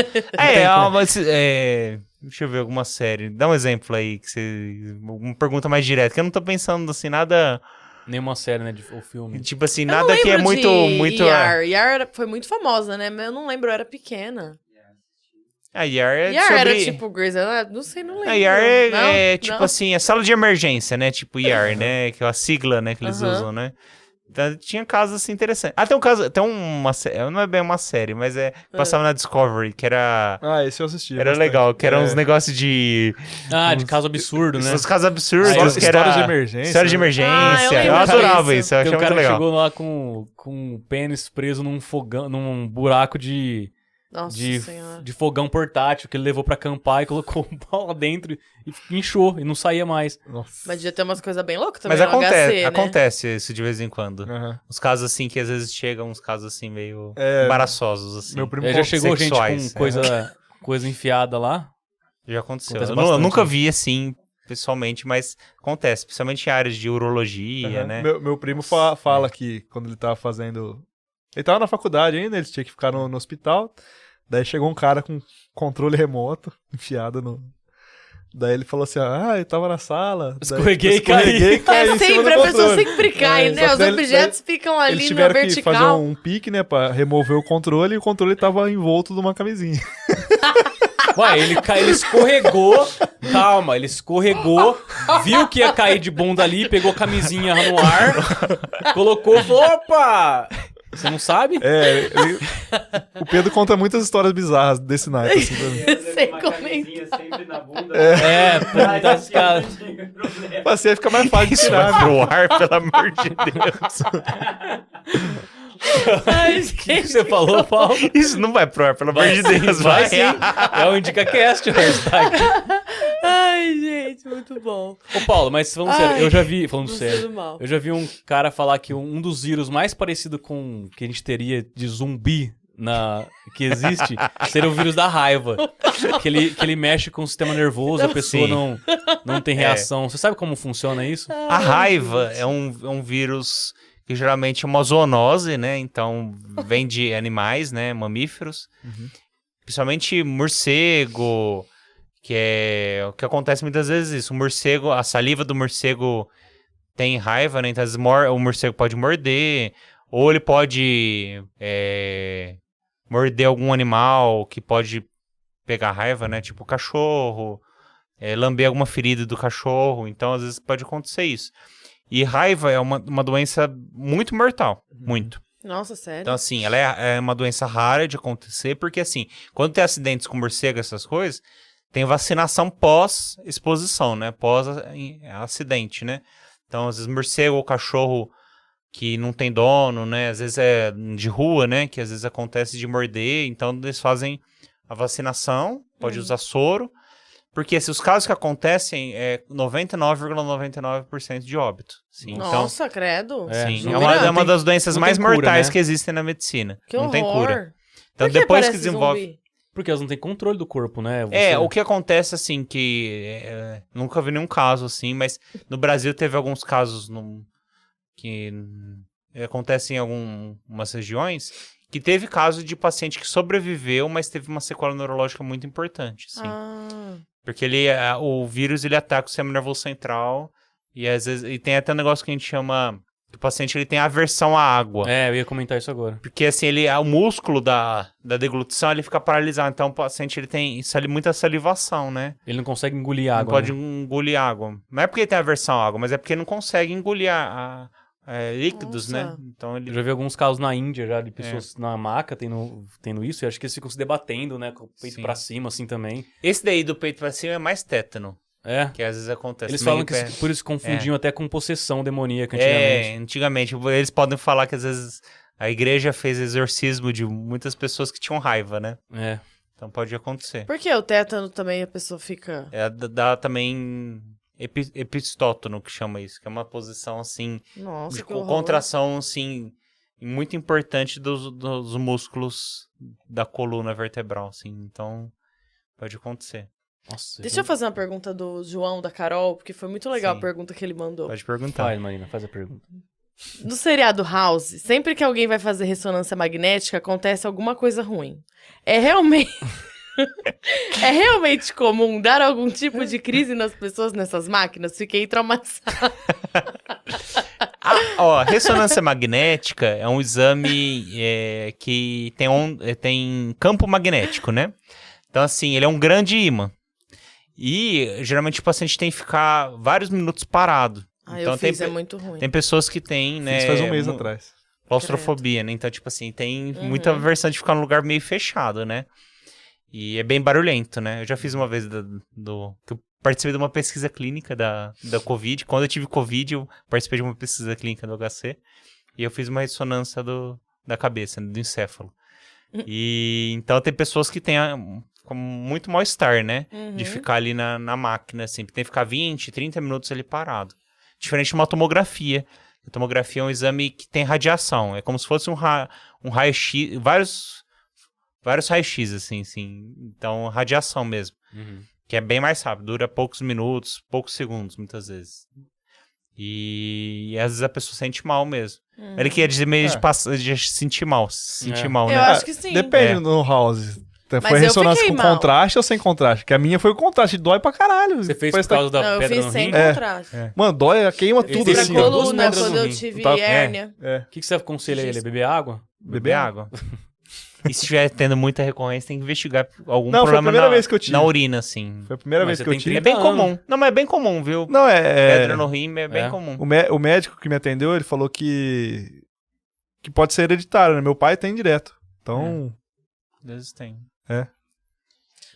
Deixa eu ver alguma série. Dá um exemplo aí, que você... Uma pergunta mais direta, que eu não tô pensando, assim, nada... Nenhuma série, né? Ou filme. Tipo assim, Eu não nada que é lembro muito... de muito ER. ER foi muito famosa, né? Mas eu não lembro, eu era pequena. A ER é ER sobre... era tipo Grey's Anatomy? Não sei, não lembro. A ER Não? é tipo Não? assim, a sala de emergência, né? Tipo ER, né? Que é a sigla, né? Que eles Aham. usam, né? Então, tinha casos assim interessantes. Ah, tem um caso, tem uma não é bem uma série, mas passava na Discovery, que era Esse eu assisti. era bastante. legal, que eram uns negócios de De caso absurdo, né? uns casos absurdos, Histórias- que era histórias de emergência, História de né? emergência. eu lembro eu adorava disso. isso, eu Tem achava um cara muito que legal. chegou lá com o pênis preso num fogão, num buraco de Nossa de, senhora. de fogão portátil que ele levou pra acampar e colocou o pau lá dentro e inchou e não saía mais. Nossa. Mas devia ter umas coisas bem loucas também Mas no HC, né? acontece isso de vez em quando. Aham. Uns casos assim que às vezes chegam, uns casos assim meio É, embaraçosos assim. Meu primo Aí já chegou sexuais, gente com coisa enfiada lá. Já aconteceu. Acontece Eu bastante, nunca né? vi assim, pessoalmente, mas acontece, principalmente em áreas de urologia, aham. né? Meu primo fala que quando ele tava fazendo... Ele tava na faculdade ainda, ele tinha que ficar no hospital. Daí chegou um cara com controle remoto, enfiado no... Daí ele falou assim, eu tava na sala. Escorreguei e daí, caí em cima Sempre, do a pessoa controle. sempre cai, É, né? só que Os daí- objetos ficam ali Eles na tiveram que vertical. fazer um pique, né, pra remover o controle, e o controle tava envolto de uma camisinha. Ué, ele escorregou. Calma, ele escorregou, viu que ia cair de bunda ali, pegou a camisinha no ar, colocou e falou: opa! Você não sabe? O Pedro conta muitas histórias bizarras desse naipe, assim, pra mim. Sem Uma comentar. camisinha sempre na bunda. Pô, tá esse cara. Assim aí fica mais fácil de Isso tirar, vai né? pro ar, pelo amor de Deus. Ai, O que gente. você falou, Paulo? Isso não vai pro ar, pelo amor de Deus. Vai sim. É o IndicaCast, o hashtag. Ai, gente, muito bom. Ô, Paulo, mas falando Ai, sério, eu já vi, falando Não sério, sei do mal. eu já vi um cara falar que um dos vírus mais parecido com que a gente teria de zumbi que existe seria o vírus da raiva. Que ele mexe com o sistema nervoso, a pessoa Sim. não tem reação. Você sabe como funciona isso? A raiva é um vírus que geralmente é uma zoonose, né? Então, vem de animais, né? Mamíferos. Principalmente morcego, que é o que acontece muitas vezes isso. O morcego, a saliva do morcego tem raiva, né? Então, às vezes, o morcego pode morder, ou ele pode morder algum animal que pode pegar raiva, né? Tipo o cachorro, lamber alguma ferida do cachorro. Então, às vezes, pode acontecer isso. E raiva é uma doença muito mortal, muito. Nossa, sério? Então, assim, ela é uma doença rara de acontecer, porque, assim, quando tem acidentes com morcego, essas coisas, tem vacinação pós-exposição, né? Pós-acidente, né? Então, às vezes, morcego ou cachorro que não tem dono, né? Às vezes é de rua, né? Que às vezes acontece de morder. Então, eles fazem a vacinação, pode usar soro. Porque se os casos que acontecem é 99,99% de óbito. Sim, Nossa, credo. É, sim, não é uma das doenças não mais tem cura, mortais né? que existem na medicina. Que não horror. tem cura. Então, Por que depois que parece desenvolve. zumbi? Porque elas não têm controle do corpo, né? Você- O que acontece, assim, que nunca vi nenhum caso, assim, mas no Brasil teve alguns casos que acontecem em algumas regiões, que teve caso de paciente que sobreviveu, mas teve uma sequela neurológica muito importante, assim. Ah, Porque o vírus, ele ataca o sistema nervoso central, e às vezes, e tem até um negócio que a gente chama, que o paciente, ele tem aversão à água. eu ia comentar isso agora. Porque, assim, o músculo da deglutição, ele fica paralisado. Então, o paciente, ele tem muita salivação, né? Ele não consegue engolir Não água. pode né? engolir água. Não é porque ele tem aversão à água, mas é porque ele não consegue engolir líquidos, Nossa. né? Então, Eu ele... já vi alguns casos na Índia, já, de pessoas na maca tendo isso, e acho que eles ficam se debatendo, né? Com o peito Sim. pra cima, assim, também. Esse daí do peito pra cima é mais tétano, É. que às vezes acontece. Eles Meio falam que pé- por isso confundiam até com possessão demoníaca antigamente. antigamente. Eles podem falar que às vezes a igreja fez exorcismo de muitas pessoas que tinham raiva, né? É. Então pode acontecer. por que o tétano também a pessoa fica... Dá também epistótono, que chama isso, que é uma posição, assim, Nossa, de que horror. contração, assim, muito importante dos músculos da coluna vertebral, assim. Então, pode acontecer. Nossa, Deixa eu fazer uma pergunta do João, da Carol, porque foi muito legal Sim. a pergunta que ele mandou. Pode perguntar. Faz, Marina, faz a pergunta. No seriado House, sempre que alguém vai fazer ressonância magnética, acontece alguma coisa ruim. É realmente... É realmente comum dar algum tipo de crise nas pessoas nessas máquinas? Fiquei traumatizada. Ressonância magnética é um exame que tem campo magnético, né? Então, assim, ele é um grande ímã. E, geralmente, o paciente tem que ficar vários minutos parado. Então, Eu fiz, é muito ruim. tem pessoas que têm, né? Isso faz um mês atrás. Claustrofobia, né? Então, tipo assim, tem muita aversão de ficar num lugar meio fechado, né? E é bem barulhento, né? Eu já fiz uma vez que eu participei de uma pesquisa clínica da Covid. Quando eu tive Covid, eu participei de uma pesquisa clínica do HC. E eu fiz uma ressonância da cabeça, do encéfalo. E então tem pessoas que têm muito mal-estar, né? De ficar ali na máquina, assim. Tem que ficar 20, 30 minutos ali parado. Diferente de uma tomografia. A tomografia é um exame que tem radiação. É como se fosse um raio-x, vários raios-x, assim. Então, radiação mesmo. Que é bem mais rápido. Dura poucos minutos, poucos segundos, muitas vezes. E às vezes a pessoa sente mal mesmo. Ele quer dizer meio de sentir mal. Sentir mal, né? Eu acho que sim. Depende no House. Mas Foi eu ressonância fiquei com mal. contraste ou sem contraste? Que a minha foi com contraste, dói pra caralho. Você fez Parece por causa da Não, eu pedra fiz no sem rim? contraste. Mano, dói, queima Eu tudo fiz assim, na ó. duas coluna pedras quando no eu rim. tive Tá- hérnia. O que você aconselha ele? Beber água? Beber água. E se estiver tendo muita recorrência, tem que investigar algum Não, foi a problema primeira vez que eu tive. na urina, assim. Foi a primeira Mas vez você que eu tem tive. É bem 30 anos. comum. Não, mas é bem comum, viu? Não, Pedra no rim é bem É. comum. O médico que me atendeu, ele falou que pode ser hereditário, né? Meu pai tem direto. Então, Às vezes tem. É.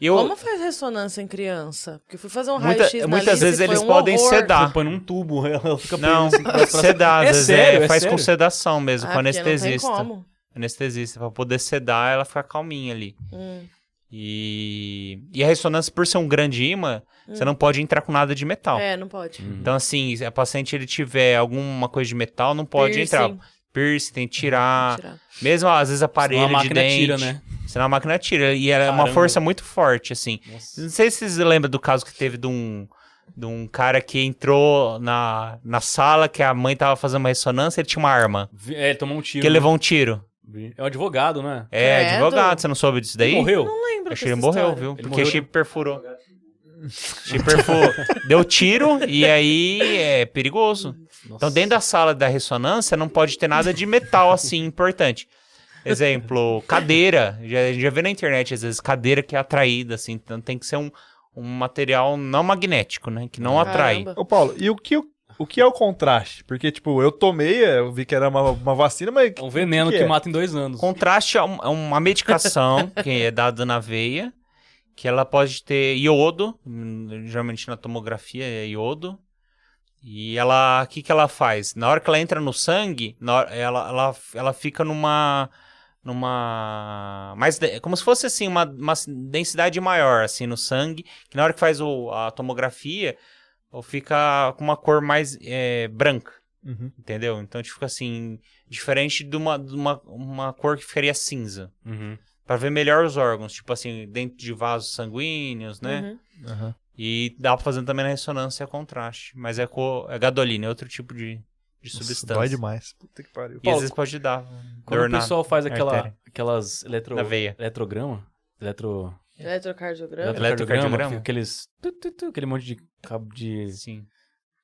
Como faz ressonância em criança? Porque eu fui fazer um Muita- raio-x na muitas Alice, vezes foi eles um podem horror. sedar. Você põe num tubo, ela fica Não, presa assim, sedar, às É vezes sério, faz é com sério? sedação mesmo, com Porque não tem anestesista. como. Anestesista, pra poder sedar, ela ficar calminha ali. Hum. E a ressonância, por ser um grande imã, você não pode entrar com nada de metal. É, não pode. Então, assim, se a paciente ele tiver alguma coisa de metal, não pode Piercing. entrar. Piercing, tem que tirar. Tirar. Mesmo, às vezes, aparelho Senão a de máquina dente. tira, né? Senão a máquina tira. E ela é uma Caramba. força muito forte, assim. Nossa. Não sei se vocês lembram do caso que teve de um cara que entrou na sala, que a mãe tava fazendo uma ressonância, ele tinha uma arma. Ele tomou um tiro. Que ele levou um tiro. É um advogado, né? É, Credo. advogado, você não soube disso daí? Ele morreu? Não lembro Acho que ele dessa morreu, história. viu? Ele Porque morreu Chip perfurou. Chip perfurou. Deu tiro e aí é perigoso. Então, dentro da sala da ressonância, não pode ter nada de metal, assim, importante. Exemplo, cadeira. Já vê na internet, às vezes, cadeira que é atraída, assim. Então, tem que ser um material não magnético, né? Que não atrai. Caramba. ô Paulo, e o que é o contraste? Porque, tipo, eu tomei, eu vi que era uma vacina, mas... É um veneno que que é? mata em 2 anos. Contraste é uma medicação que é dada na veia, que ela pode ter iodo, geralmente na tomografia é iodo. E ela, o que ela faz? Na hora que ela entra no sangue, ela fica como se fosse assim uma densidade maior assim no sangue, que na hora que faz a tomografia, fica com uma cor mais branca, Uhum. entendeu? Então fica assim, diferente de uma cor que ficaria cinza. Uhum. Pra ver melhor os órgãos, tipo assim, dentro de vasos sanguíneos, né? Uhum. Aham. E dá pra fazer também na ressonância a contraste. Mas é gadolina, é outro tipo de Nossa, substância. dói demais. Puta que pariu. E às vezes pode dar Quando dor o pessoal faz artéria. aquelas na veia. eletrograma, Eletrocardiograma. Eletrocardiograma? fica aqueles aquele monte de cabo de Sim.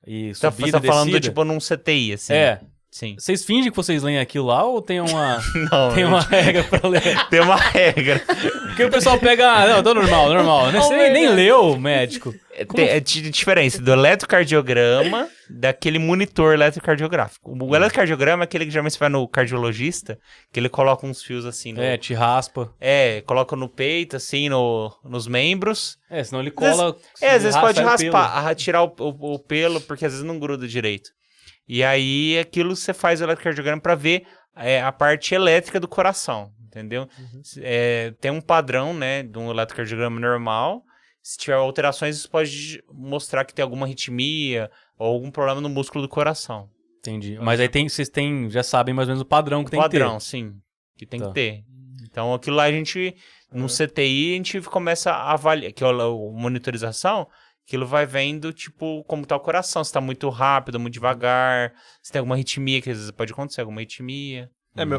e Você tá subida e falando descida. tipo num CTI, assim. É. Sim. Vocês fingem que vocês leem aquilo lá ou tem uma Não, tem uma regra pra ler? tem uma regra. Porque o pessoal pega, não, tô normal. Né? Você nem leu, médico. É diferença do eletrocardiograma daquele monitor eletrocardiográfico. O eletrocardiograma é aquele que geralmente você vai no cardiologista, que ele coloca uns fios assim. Te raspa. Coloca no peito, assim, nos membros. Senão ele cola. Às vezes pode raspa o pelo. raspar, tirar o pelo, porque às vezes não gruda direito. E aí, aquilo você faz o eletrocardiograma para ver a parte elétrica do coração, entendeu? Tem um padrão, né, de um eletrocardiograma normal. Se tiver alterações, isso pode mostrar que tem alguma arritmia ou algum problema no músculo do coração. Entendi. Mas aí vocês já sabem mais ou menos o padrão que tem Padrão, que ter. sim, que tem Tá. que ter. Então, aquilo lá a gente No CTI, a gente começa a avaliar, que é o monitorização, aquilo vai vendo, tipo, como tá o coração, se tá muito rápido, muito devagar, se tem alguma arritmia, que às vezes pode acontecer, alguma arritmia.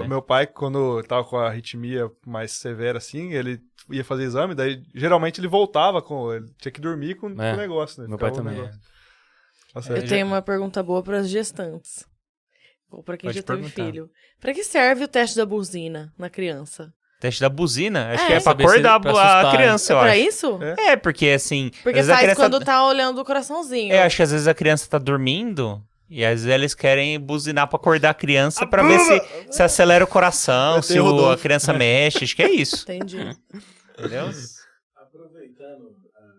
Meu pai, quando tava com a arritmia mais severa, assim, ele ia fazer exame, daí geralmente ele voltava ele tinha que dormir com o negócio, né? Meu pai Ficava o também. negócio. Nossa, Eu tenho uma pergunta boa para as gestantes. Ou para quem Pode já teve perguntar. filho. Para que serve o teste da buzina na criança? Teste da buzina, acho É. que é pra Saber se- acordar pra a assustar. criança, eu Pra acho. isso? É, porque assim... às Porque vezes a faz criança quando tá olhando o coraçãozinho. É, acho que às vezes a criança tá dormindo e às vezes eles querem buzinar pra acordar a criança pra ver se acelera o coração, se a criança mexe, acho que é isso. Entendi. Entendeu? Aproveitando,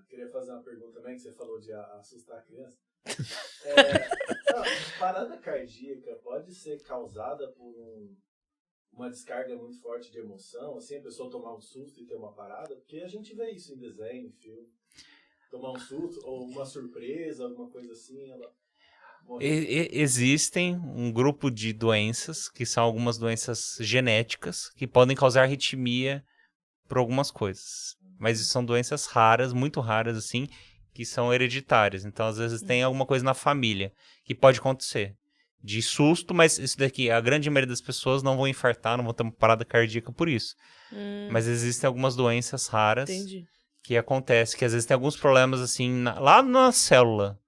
queria fazer uma pergunta também, que você falou de assustar a criança. Parada cardíaca pode ser causada por uma descarga muito forte de emoção, assim, a pessoa tomar um susto e ter uma parada? Porque a gente vê isso em desenho, em filme. Tomar um susto, ou uma surpresa, alguma coisa assim, ela morrer. Existem um grupo de doenças, que são algumas doenças genéticas, que podem causar arritmia por algumas coisas. Mas são doenças raras, muito raras, assim, que são hereditárias. Então, às vezes, tem alguma coisa na família que pode acontecer. De susto, mas isso daqui, a grande maioria das pessoas não vão infartar, não vão ter uma parada cardíaca por isso. Mas existem algumas doenças raras Entendi. que acontecem, que às vezes tem alguns problemas, assim, lá na célula.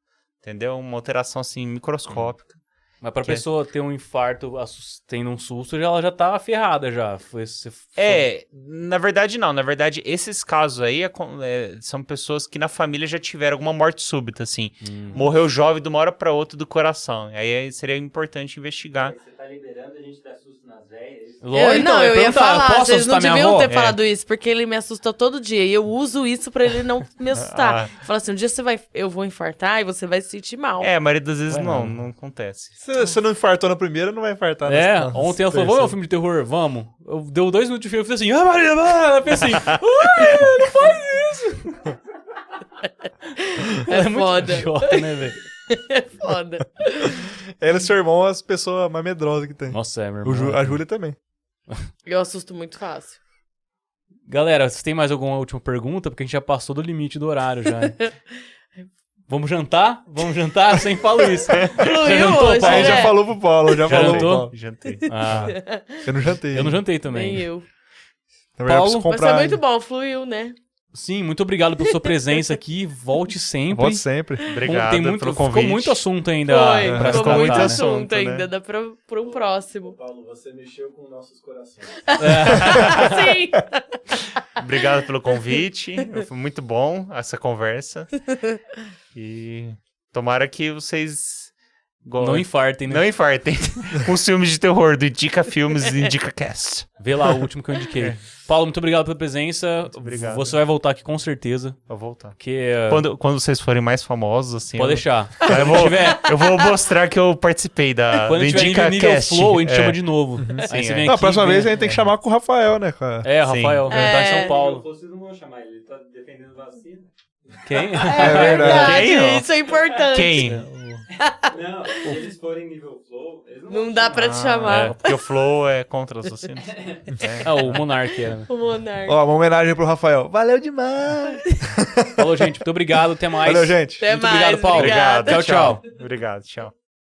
Entendeu? Uma alteração, assim, microscópica. Mas pra Que é- pessoa ter um infarto tendo um susto, ela já tá ferrada já. Na verdade não. Na verdade, esses casos aí são pessoas que na família já tiveram alguma morte súbita, assim. Morreu jovem de uma hora pra outra do coração. Aí seria importante investigar. Você tá liberando a gente dar susto nas velhas. Eu ia falar, posso vocês não assustar minha deviam avó? ter falado isso, porque ele me assusta todo dia, e eu uso isso pra ele não me assustar. Fala assim, um dia eu vou infartar e você vai se sentir mal. A maioria das vezes não acontece. Se você não infartou na primeira, não vai infartar na É, na ontem ela falou, vamos ver um terceira. filme de terror? Vamos. Deu 2 minutos de filme, eu falei assim, Maria, ela fez assim, não faz isso. É muito foda. idiota, né, velho? É foda. Ela e seu irmão, as pessoas mais medrosas que tem. Nossa, é, meu irmão. A Júlia também. Eu assusto muito fácil. Galera, vocês têm mais alguma última pergunta? Porque a gente já passou do limite do horário já. Vamos jantar? Vamos jantar? Eu sempre falo isso. Fluiu jantou, hoje, Paulo? Aí já né? falou pro Paulo, já Já falou pro jantou? Paulo. Jantei. Ah, Eu não jantei. eu não jantei também. Nem eu. Na verdade, eu Paulo, preciso Mas comprar. foi muito bom, fluiu, né? Sim, muito obrigado pela sua presença aqui. Volte sempre. Volte sempre. Obrigado Tem muito, pelo ficou convite. muito assunto ainda Foi, pra se ficou muito tratar, né? assunto né? ainda, dá pra um próximo. Paulo, você mexeu com nossos corações. Sim! Obrigado pelo convite. Foi muito bom essa conversa. E tomara que vocês Não infartem, né? não infartem com os filmes de terror do Indica Filmes e Indica Cast. Vê lá o último que eu indiquei. Paulo, muito obrigado pela presença. obrigado. Você vai voltar aqui com certeza. Vou voltar. Porque Quando vocês forem mais famosos, assim... pode deixar. Eu vou mostrar que eu participei Quando do tiver Indica nível Cast. flow, a gente chama de novo. Aí Sim, você vem Não, a aqui, próxima vem- vez a gente tem que chamar com o Rafael, né, cara? É, Rafael, Sim. ele tá em São Se Paulo. eu fosse, vocês não vão chamar ele. Ele tá defendendo vacina. Quem? É verdade, Quem? isso é importante. Quem? Não, se eles forem nível flow, eles não Não vão dá chamar. pra te chamar. Porque o Flow é contra os vacinas. Ah, o Monark era, né? O Monarca. Ó, uma homenagem pro Rafael. Valeu demais! Falou, gente. Muito obrigado. Até mais. Valeu, gente. Até muito mais, obrigado, Paulo. obrigada. Tchau, tchau. Obrigado, tchau.